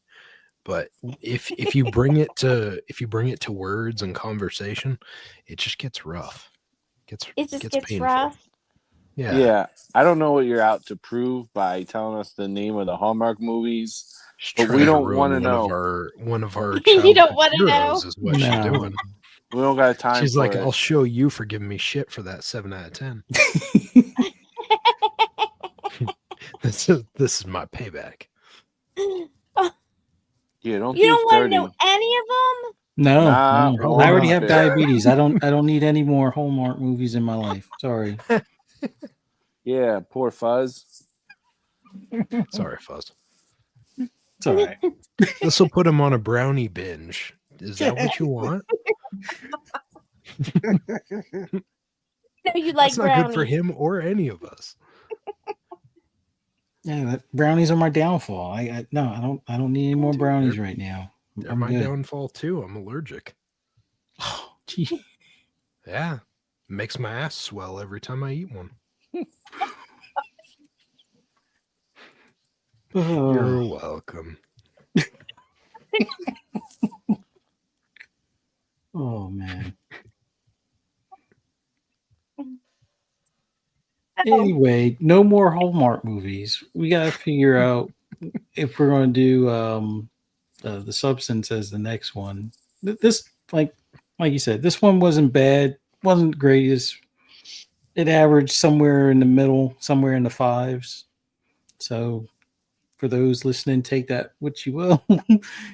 but if you bring it to words and conversation, it just gets rough. It just Gets gets painful. rough. Yeah. Yeah, I don't know what you're out to prove by telling us the name of the Hallmark movies, Just but trying we to don't ruin want to know. one of our You don't childhood wanna know? heroes is what she's No. doing. We don't got time She's for like, it. I'll show you for giving me shit for that 7 out of 10. This is my payback. Yeah, don't You do don't want to 30. know any of them? No, Not no. one I already of have it. diabetes. I don't need any more Hallmark movies in my life. Sorry. Yeah, poor Fuzz. Sorry, Fuzz. It's all right. This will put him on a brownie binge. Is that what you want? No, you like That's not good for brownies. him or any of us. Yeah, brownies are my downfall. I don't need any more Dude, brownies they're- right now. They're I'm my good. downfall too. I'm allergic. Oh, gee. Yeah. Makes my ass swell every time I eat one. You're Oh, welcome. oh man. Anyway, no more Hallmark movies. We got to figure out if we're going to do the Substance as the next one. This, like you said, this one wasn't bad, wasn't the greatest. It averaged somewhere in the middle, somewhere in the fives. So, for those listening, take that what you will.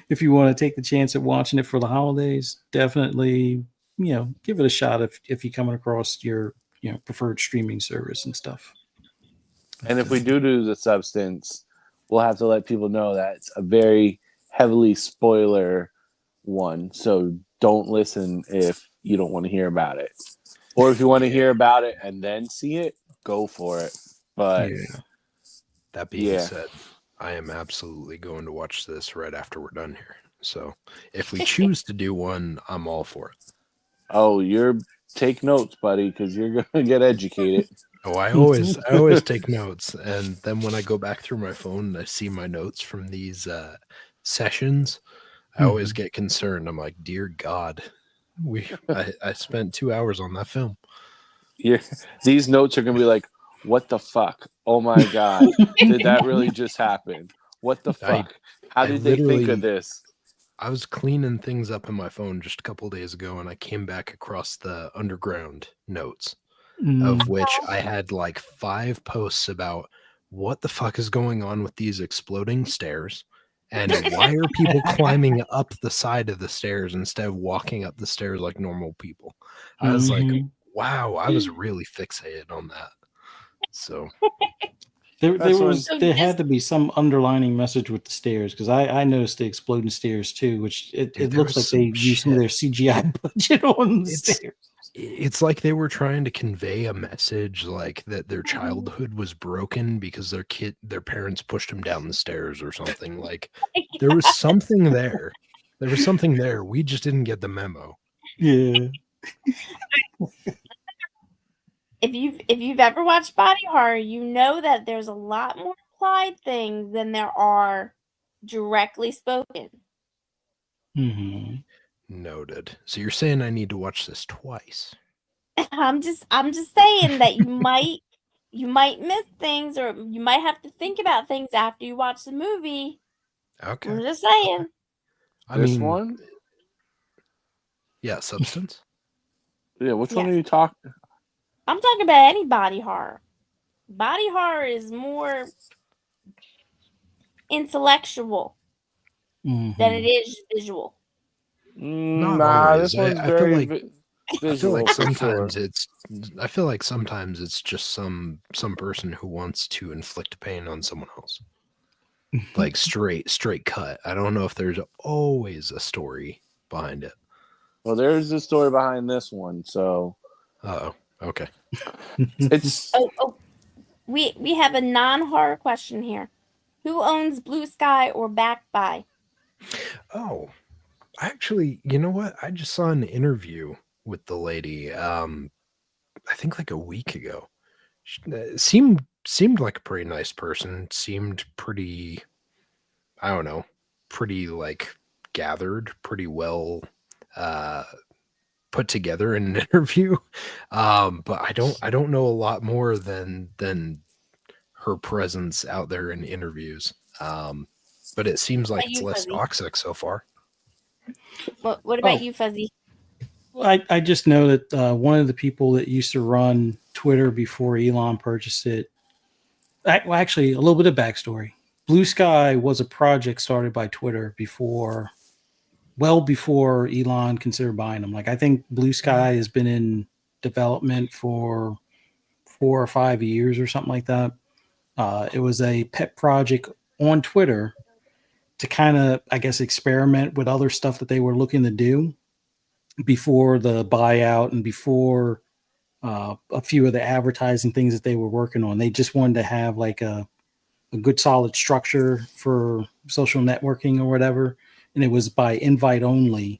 If you want to take the chance at watching it for the holidays, definitely, give it a shot if you're coming across your preferred streaming service and stuff. And if we do the Substance, we'll have to let people know that it's a very heavily spoiler one. So don't listen if you don't want to hear about it. Or if you want to hear about it and then see it, go for it. But That being yeah. said, I am absolutely going to watch this right after we're done here. So if we choose to do one, I'm all for it. Oh, take notes, buddy, because you're gonna get educated. Oh, I always take notes, and then when I go back through my phone and I see my notes from these sessions, I always get concerned. I'm like, dear God, I spent 2 hours on that film. These notes are gonna be like, what the fuck? Oh my god, did that really just happen? What the fuck? How did they think of this? I was cleaning things up in my phone just a couple of days ago, and I came back across the underground notes, of which I had like 5 posts about what the fuck is going on with these exploding stairs And why are people climbing up the side of the stairs instead of walking up the stairs like normal people? I was like, Mhm. wow, I was really fixated on that. So There That's when So there just had to be some underlining message with the stairs because I noticed the exploding stairs too, which dude, it there looks was like they some used some of shit. their CGI budget on the It's stairs. it's like they were trying to convey a message like that their childhood was broken because their parents pushed them down the stairs or something. Like there was something there. There was something there. We just didn't get the memo. Yeah. if you've ever watched body horror, you know that there's a lot more implied things than there are directly spoken. Hmm. Noted. So you're saying I need to watch this twice? I'm just saying that you might miss things, or you might have to think about things after you watch the movie. Okay. I'm just saying. I this mean, one? yeah, Substance. Yeah, which one Yes. are you talking? I'm talking about any body horror. Body horror is more intellectual than it Hmm. is visual. Not Nah, always. this one's I feel very like I feel visual like for sure. sometimes it's just some person who wants to inflict pain on someone else. Like straight cut. I don't know if there's always a story behind it. Well, there's a story behind this one, so Oh, okay. it's Oh, we have a non-horror question here. Who owns Blue Sky or Backed by? Oh, actually, you know what? I just saw an interview with the lady. I think like a week ago. She, seemed like a pretty nice person. Seemed pretty, I don't know, pretty like gathered, pretty well uh put together in an interview. But I don't know a lot more than her presence out there in interviews. But it seems What like about it's you, less Fuzzy? toxic so far. What about Oh, you, Fuzzy? I just know that one of the people that used to run Twitter before Elon purchased it. Well, actually, a little bit of backstory. Blue Sky was a project started by Twitter well before Elon considered buying them. Like I think Blue Sky has been in development for 4 or 5 years or something like that. It was a pet project on Twitter to kind of, I guess, experiment with other stuff that they were looking to do before the buyout and before a few of the advertising things that they were working on. They just wanted to have like a good solid structure for social networking or whatever. And it was by invite only.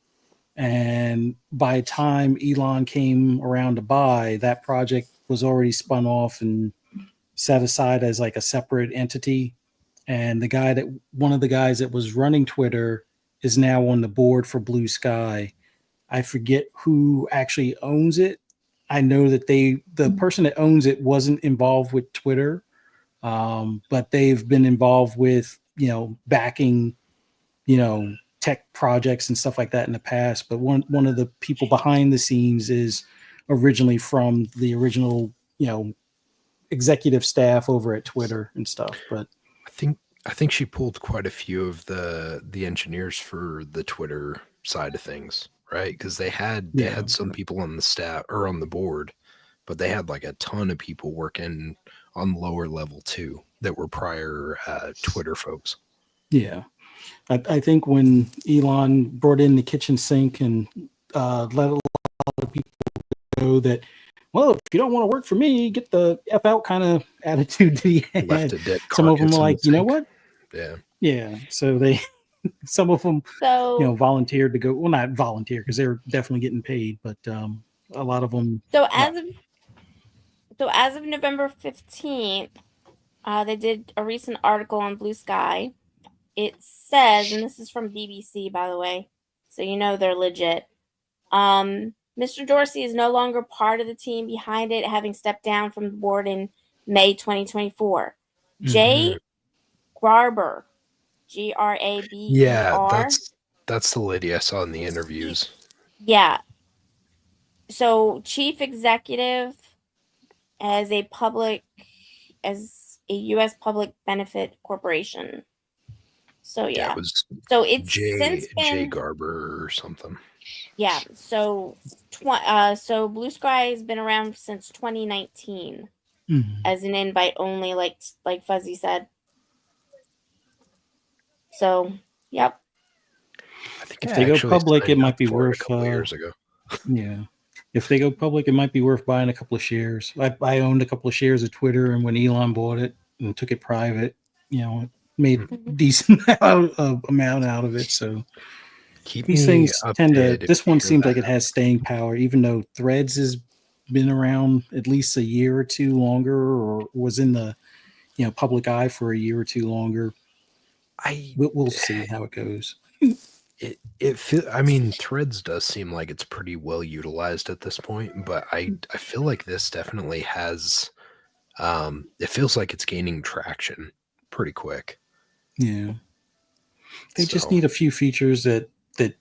And by the time Elon came around to buy, that project was already spun off and set aside as like a separate entity. And one of the guys that was running Twitter is now on the board for Blue Sky. I forget who actually owns it. I know that the person that owns it wasn't involved with Twitter, but they've been involved with backing tech projects and stuff like that in the past. But one of the people behind the scenes is originally from the original executive staff over at Twitter and stuff. But I think she pulled quite a few of the engineers for the Twitter side of things, right? Because they yeah, had some people on the staff or on the board, but they had like a ton of people working on lower level too that were prior Twitter folks. yeah. I think when Elon brought in the kitchen sink and let a lot of people know that, well, if you don't want to work for me, get the F out kind of attitude that he Left had. a dead Some of them carcass were in the like, you know sink. what? Yeah. Yeah. So some of them, So volunteered to go. Well, not volunteer because they're definitely getting paid, but a lot of them. so Not. as of November 15th, they did a recent article on Blue Sky. It says, and this is from BBC, by the way, so you know they're legit. Mr. Dorsey is no longer part of the team behind it, having stepped down from the board in May 2024. Jay Garber, Yeah, Graber, that's the lady I saw in the interviews. yeah. So chief executive as a U.S. public benefit corporation. So Yeah, yeah. it was So it's since Jay been Garber or something. yeah. So so Blue Sky has been around since 2019 Mhm. as an invite only, like Fuzzy said. So yep. I think If I they go actually public, it signed might up be for it a worth. couple years ago. Yeah. If they go public, it might be worth buying a couple of shares. I owned a couple of shares of Twitter, and when Elon bought it and took it private, it made Mhm. decent amount out of it. So Keep these me things tend to. updated if This you one hear seems that like it has staying power, even though Threads has been around at least a year or two longer, or was in the public eye for a year or two longer. I We'll see how it goes. I mean, Threads does seem like it's pretty well utilized at this point, but I feel like this definitely has it feels like it's gaining traction pretty quick. Yeah. They just So need a few features that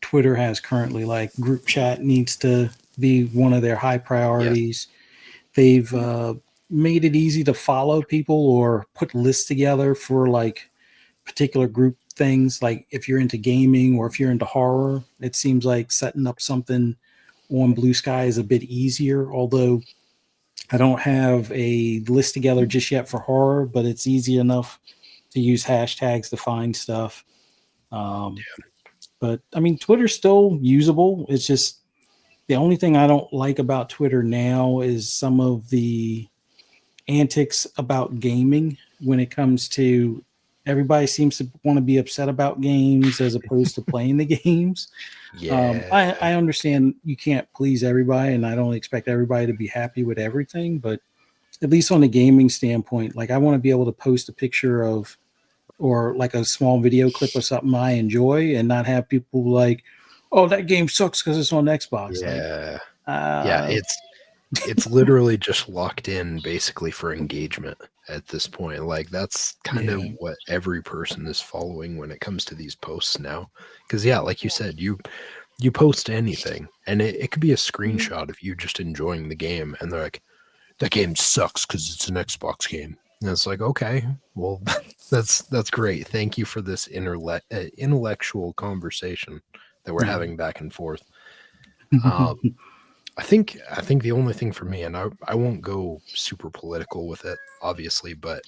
Twitter has currently, like group chat needs to be one of their high yeah. priorities. They've made it easy to follow people or put lists together for like particular group things. Like if you're into gaming or if you're into horror, it seems like setting up something on Blue Sky is a bit easier. Although I don't have a list together just yet for horror, but it's easy enough to use hashtags to find stuff. Um, but I mean, Twitter's still usable. It's just the only thing I don't like about Twitter now is some of the antics about gaming when it comes to everybody seems to want to be upset about games as opposed to playing the games. Yeah. I understand you can't please everybody, and I don't expect everybody to be happy with everything, but at least on the gaming standpoint, like I want to be able to post a picture of or like a small video clip of something I enjoy and not have people like, oh, that game sucks because it's on Xbox. Like, Yeah. Yeah, it's literally just locked in basically for engagement at this point. Like that's kind of yeah, what every person is following when it comes to these posts now. Because yeah, like you said, you post anything and it could be a screenshot of you just enjoying the game and they're like, that game sucks because it's an Xbox game. And it's like, okay, well, that's great. Thank you for this intellectual conversation that we're yeah. having back and forth. I think the only thing for me, and I won't go super political with it, obviously, but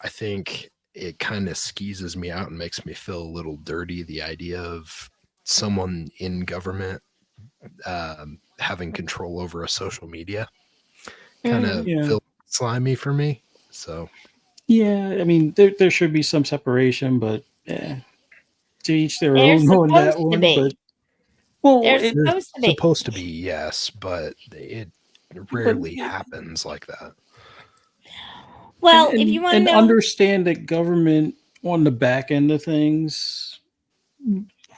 I think it kind of skeezes me out and makes me feel a little dirty. The idea of someone in government having control over a social media kind of Mhm. Yeah. feels slimy for me. So Yeah, I mean, there should be some separation, but to each their They're own on that supposed to one. But be. well, They're it they're supposed to be. supposed to be, yes, but it but rarely happens like that. and Well, if you and want to and know, understand that government on the back end of things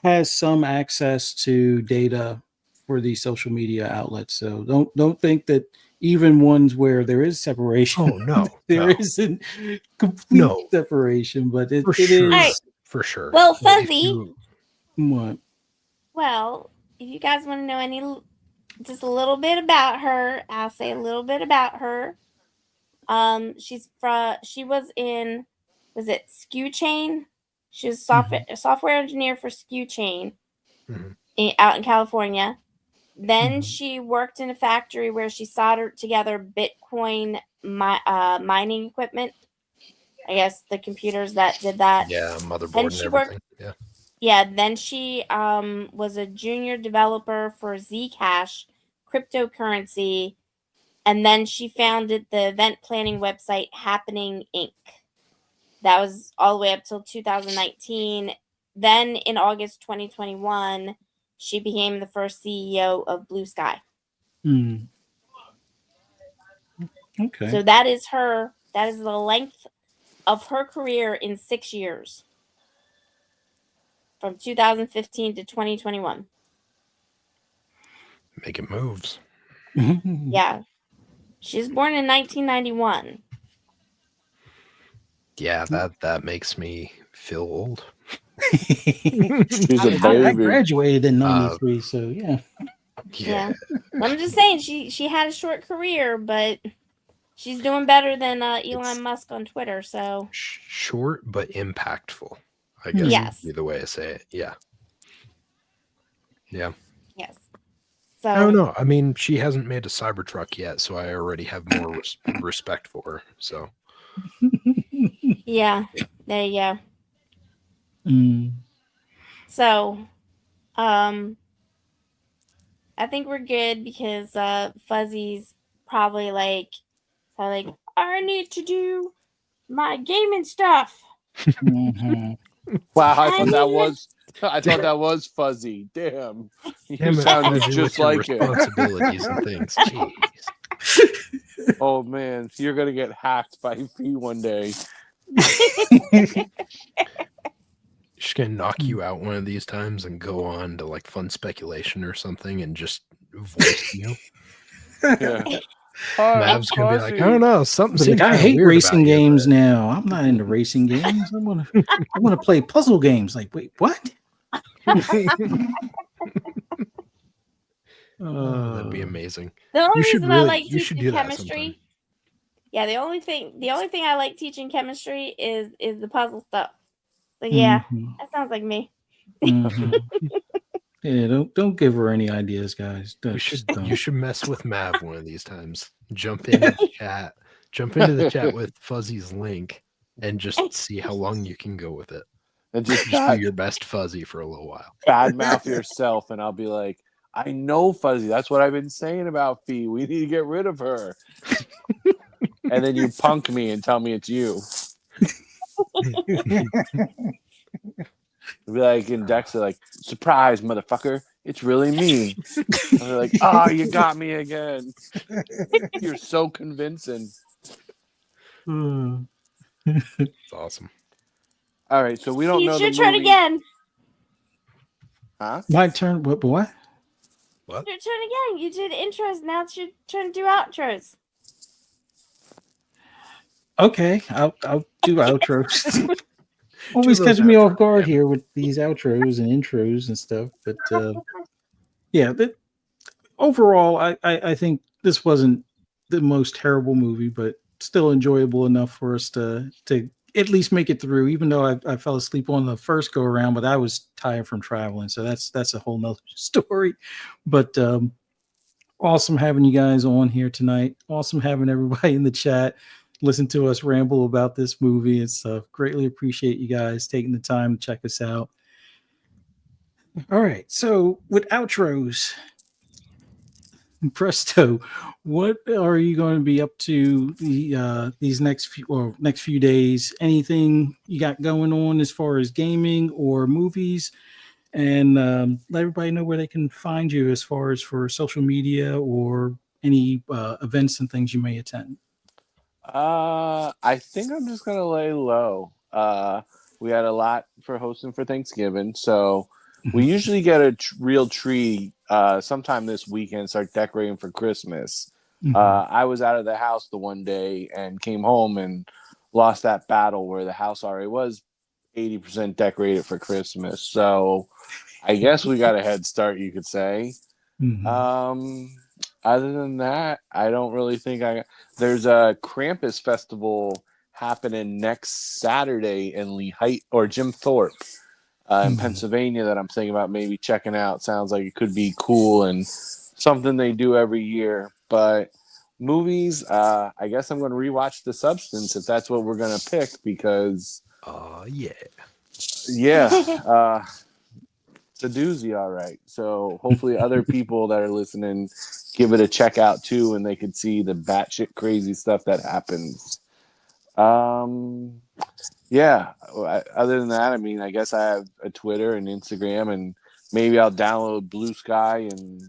has some access to data for these social media outlets. So don't think that even ones where there is separation, Oh no, there no, isn't complete no, separation. But for it all sure, right. is for sure. Well, If Fuzzy. you, what. Well, if you guys want to know just a little bit about her, I'll say a little bit about her. She was in, was it Skew Chain? She was a software engineer for Skew Chain Mhm. out in California. Then Mhm. she worked in a factory where she soldered together Bitcoin mining equipment. I guess the computers that did that. Yeah, Then motherboard and she worked. everything. Yeah. Yeah. Then she was a junior developer for Zcash cryptocurrency, and then she founded the event planning website Happening Inc. That was all the way up till 2019. Then in August 2021, she became the first CEO of Blue Sky. Mm. Okay. So that is her. That is the length of her career in 6 years, from 2015 to 2021. Making moves. Yeah, she was born in 1991. Yeah, that makes me feel old. She's a I baby. graduated in Uh, '93, so yeah. Yeah, I'm just saying she had a short career, but she's doing better than It's Elon Musk on Twitter. So short but impactful. I guess Yes. would be the way I say it. Yeah. Yeah. Yes. I don't So know. I mean, she hasn't made a Cybertruck yet, so I already have more respect for her. So yeah, there you go. Mm. So, I think we're good because Fuzzy's probably like, I need to do my gaming stuff. Mhm. Wow, I need I thought that was Fuzzy. Damn, you damn it, sounded Fuzzy, just with your like it. responsibilities and things. Jeez. Oh man, you're gonna get hacked by Fee one day. She's gonna knock you out one of these times and go on to like Fun Speculation or something and just voice you. Yeah. Hi, I'm Mav's gonna be like, I Fuzzy. don't know, something But seems like, I kind of hate weird racing about you. games now. I'm not into racing games. I want to play puzzle games. Like, wait, what? Oh, that'd be amazing. the only You should reason I really, like you should teaching do that sometime. chemistry. Yeah, the only thing I like teaching chemistry is the puzzle stuff. So yeah, Mhm. that sounds like me. Mhm. Yeah, don't give her any ideas, guys. You Don't, should, just don't. you should mess with Mav one of these times. Jump into the chat. Jump into the chat with Fuzzy's link and just see how long you can go with it. And just Just be your best Fuzzy for a little while. badmouth yourself, and I'll be like, I know Fuzzy. That's what I've been saying about Fee. We need to get rid of her. And then you punk me and tell me it's you. It'll be like in Dexter, like, surprise, motherfucker. It's really me. And they're like, oh, you got me again. You're so convincing. It's awesome. All right, so we don't know It's the your turn movie. again. Huh? My turn. What? What? Your turn again. You did intros. Now it's your turn to do outros. Okay, I'll do outros. Always those catching me off outros, guard yeah. here with these outros and intros and stuff. But yeah, overall, I think this wasn't the most terrible movie, but still enjoyable enough for us to at least make it through. Even though I fell asleep on the first go around, but I was tired from traveling, so that's a whole nother story. But awesome having you guys on here tonight. Awesome having everybody in the chat listen to us ramble about this movie and stuff. Greatly appreciate you guys taking the time to check us out. All right, so with outros, Presto, what are you going to be up to these next few days? Anything you got going on as far as gaming or movies? And let everybody know where they can find you as far as for social media or any events and things you may attend. I think I'm just gonna lay low. We had a lot for hosting for Thanksgiving, so we usually get a real tree sometime this weekend. Start decorating for Christmas. I was out of the house the one day and came home and lost that battle where the house already was 80% decorated for Christmas. So I guess we got a head start, you could say. Other than that, I don't really think there's a Krampus festival happening next Saturday in Lee Height or Jim Thorpe in Pennsylvania that I'm thinking about maybe checking out. Sounds like it could be cool and something they do every year. But movies, I guess I'm going to rewatch The Substance if that's what we're going to pick because Yeah. it's a doozy, all right. So hopefully other people that are listening give it a check out too, and they could see the batshit crazy stuff that happens. Yeah. Other than that, I mean, I guess I have a Twitter and Instagram, and maybe I'll download Blue Sky and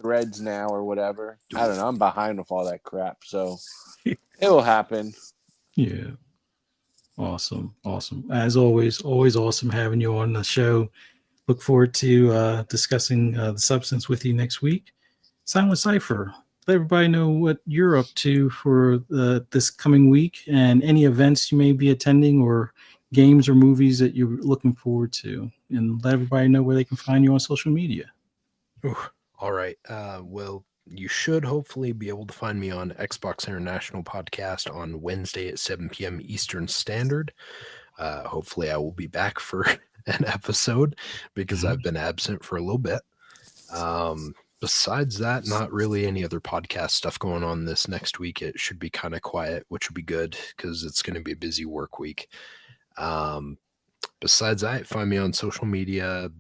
Threads now or whatever. I don't know. I'm behind with all that crap, so it will happen. Yeah. Awesome. As always awesome having you on the show. Look forward to discussing the substance with you next week. Silent Cipher, let everybody know what you're up to for this coming week and any events you may be attending or games or movies that you're looking forward to. And let everybody know where they can find you on social media. Ooh, all right. Well, you should hopefully be able to find me on Xbox International Podcast on Wednesday at 7 p.m. Eastern Standard. Hopefully I will be back for an episode because I've been absent for a little bit. Besides that, not really any other podcast stuff going on this next week. It should be kind of quiet, which would be good because it's going to be a busy work week. Besides that, find me on social media,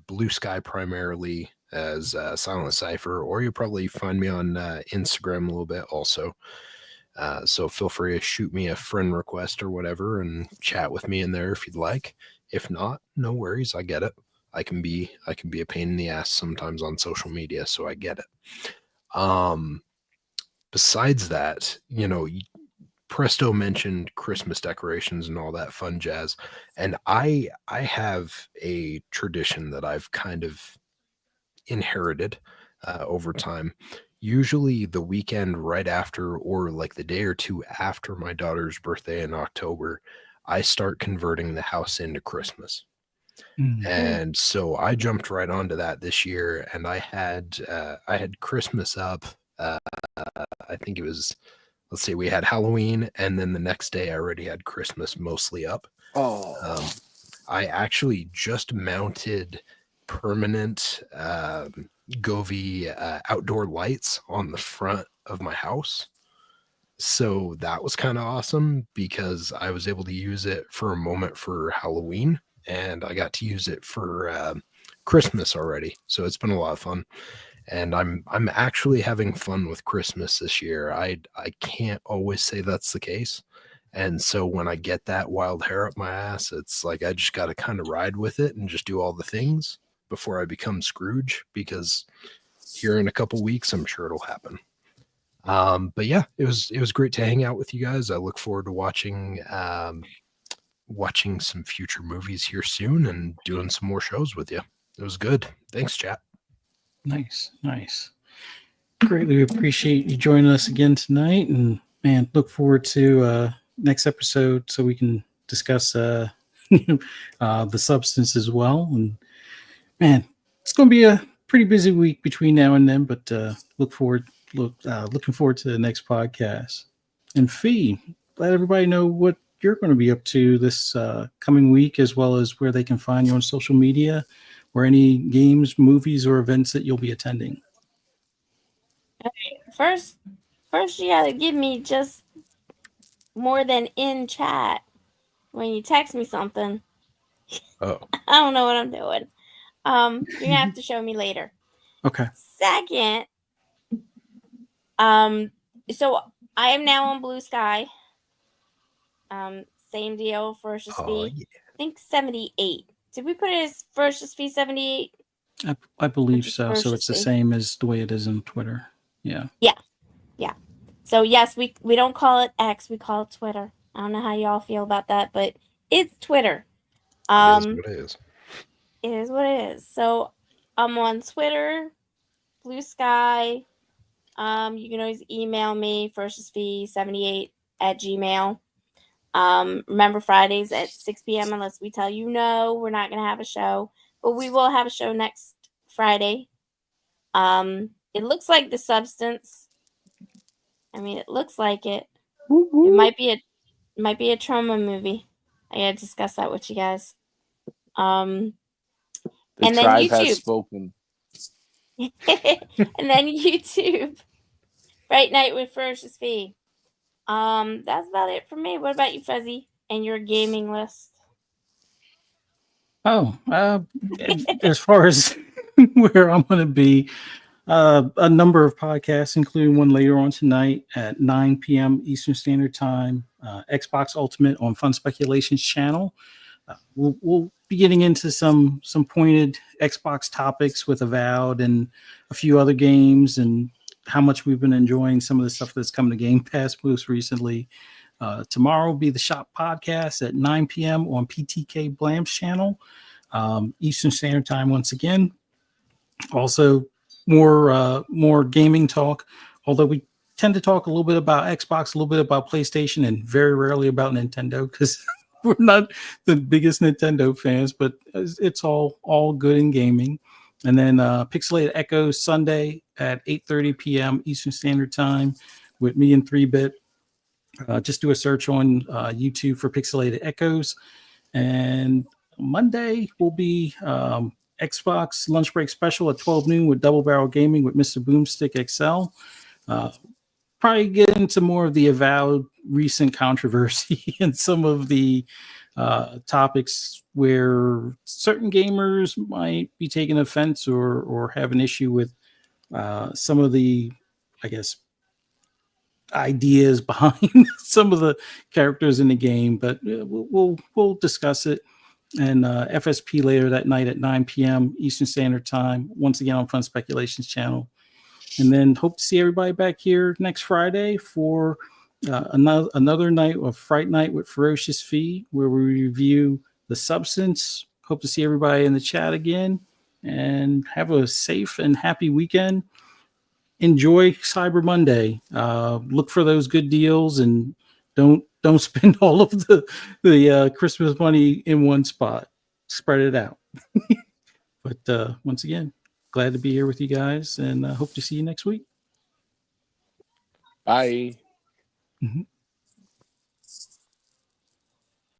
Blue Sky primarily as Silent Cypher, or you'll probably find me on Instagram a little bit also. So feel free to shoot me a friend request or whatever and chat with me in there if you'd like. If not, no worries. I get it. I can be a pain in the ass sometimes on social media, so I get it. Besides that, Presto mentioned Christmas decorations and all that fun jazz, and I have a tradition that I've kind of inherited over time. Usually the weekend right after, or like the day or two after my daughter's birthday in October, I start converting the house into Christmas. And so I jumped right onto that this year, and I had Christmas up. I think it was, let's see, we had Halloween, and then the next day I already had Christmas mostly up. I actually just mounted permanent Govee outdoor lights on the front of my house. So that was kind of awesome because I was able to use it for a moment for Halloween, and I got to use it for Christmas already. So it's been a lot of fun. And I'm actually having fun with Christmas this year. I can't always say that's the case. And so when I get that wild hair up my ass, it's like I just got to kind of ride with it and just do all the things before I become Scrooge, because here in a couple weeks, I'm sure it'll happen. But yeah, it was great to hang out with you guys. I look forward to watching some future movies here soon and doing some more shows with you. It was good. Thanks, chat. Nice. Greatly appreciate you joining us again tonight, and man, look forward to next episode so we can discuss the substance as well. And man, it's going to be a pretty busy week between now and then, but looking forward to the next podcast. And Fee, let everybody know what you're going to be up to this coming week, as well as where they can find you on social media, or any games, movies, or events that you'll be attending. Okay, first you gotta give me just more than in chat. When you text me something, Oh, I don't know what I'm doing. You're gonna have to show me later. Okay. Second, so I am now on Blue Sky. Same deal, Ferocious fee. yeah. I think 78. Did we put it as Ferocious fee 78? I believe Just so. So it's the Ferocious same as the way it is on Twitter. Yeah. So yes, we don't call it X, we call it Twitter. I don't know how y'all feel about that, but it's Twitter. It is what it is. It is what it is. So I'm on Twitter, Blue Sky. You can always email me, ferociousfee78@gmail. Remember, Fridays at 6 p.m. unless we tell you no, we're not going to have a show. But we will have a show next Friday. It looks like The Substance. I mean, it looks like it. It might be a trauma movie. I gotta discuss that with you guys. The and then tribe has YouTube. spoken. And then YouTube. Fright Night with Ferocious Fee. That's about it for me. What about you, Fuzzy, and your gaming list? Oh, as far as where I'm going to be, a number of podcasts, including one later on tonight at 9 p.m. Eastern Standard Time, Xbox Ultimate on Fun Speculations channel. We'll be getting into some pointed Xbox topics with Avowed and a few other games, and how much we've been enjoying some of the stuff that's come to Game Pass most recently. Tomorrow will be the Shop Podcast at 9 p.m. on PTK Blam's channel, Eastern Standard Time once again. Also, more gaming talk, although we tend to talk a little bit about Xbox, a little bit about PlayStation, and very rarely about Nintendo, because we're not the biggest Nintendo fans, but it's all good in gaming. And then Pixelated Echo Sunday at 8:30 p.m. Eastern Standard Time with me and 3-Bit. Just do a search on YouTube for Pixelated Echoes. And Monday will be Xbox lunch break special at 12 noon with Double Barrel Gaming with Mr. Boomstick XL. Probably get into more of the avowed recent controversy and some of the topics where certain gamers might be taking offense or have an issue with some of the, I guess, ideas behind some of the characters in the game. But we'll discuss it. And FSP later that night at 9 p.m. Eastern Standard Time, once again on Fun Speculations channel. And then hope to see everybody back here next Friday for another night of Fright Night with Ferocious Fee, where we review The Substance. Hope to see everybody in the chat again, and have a safe and happy weekend. Enjoy Cyber Monday. Look for those good deals, and don't spend all of the Christmas money in one spot. Spread it out. But once again, glad to be here with you guys, and hope to see you next week. Bye. Mm-hmm.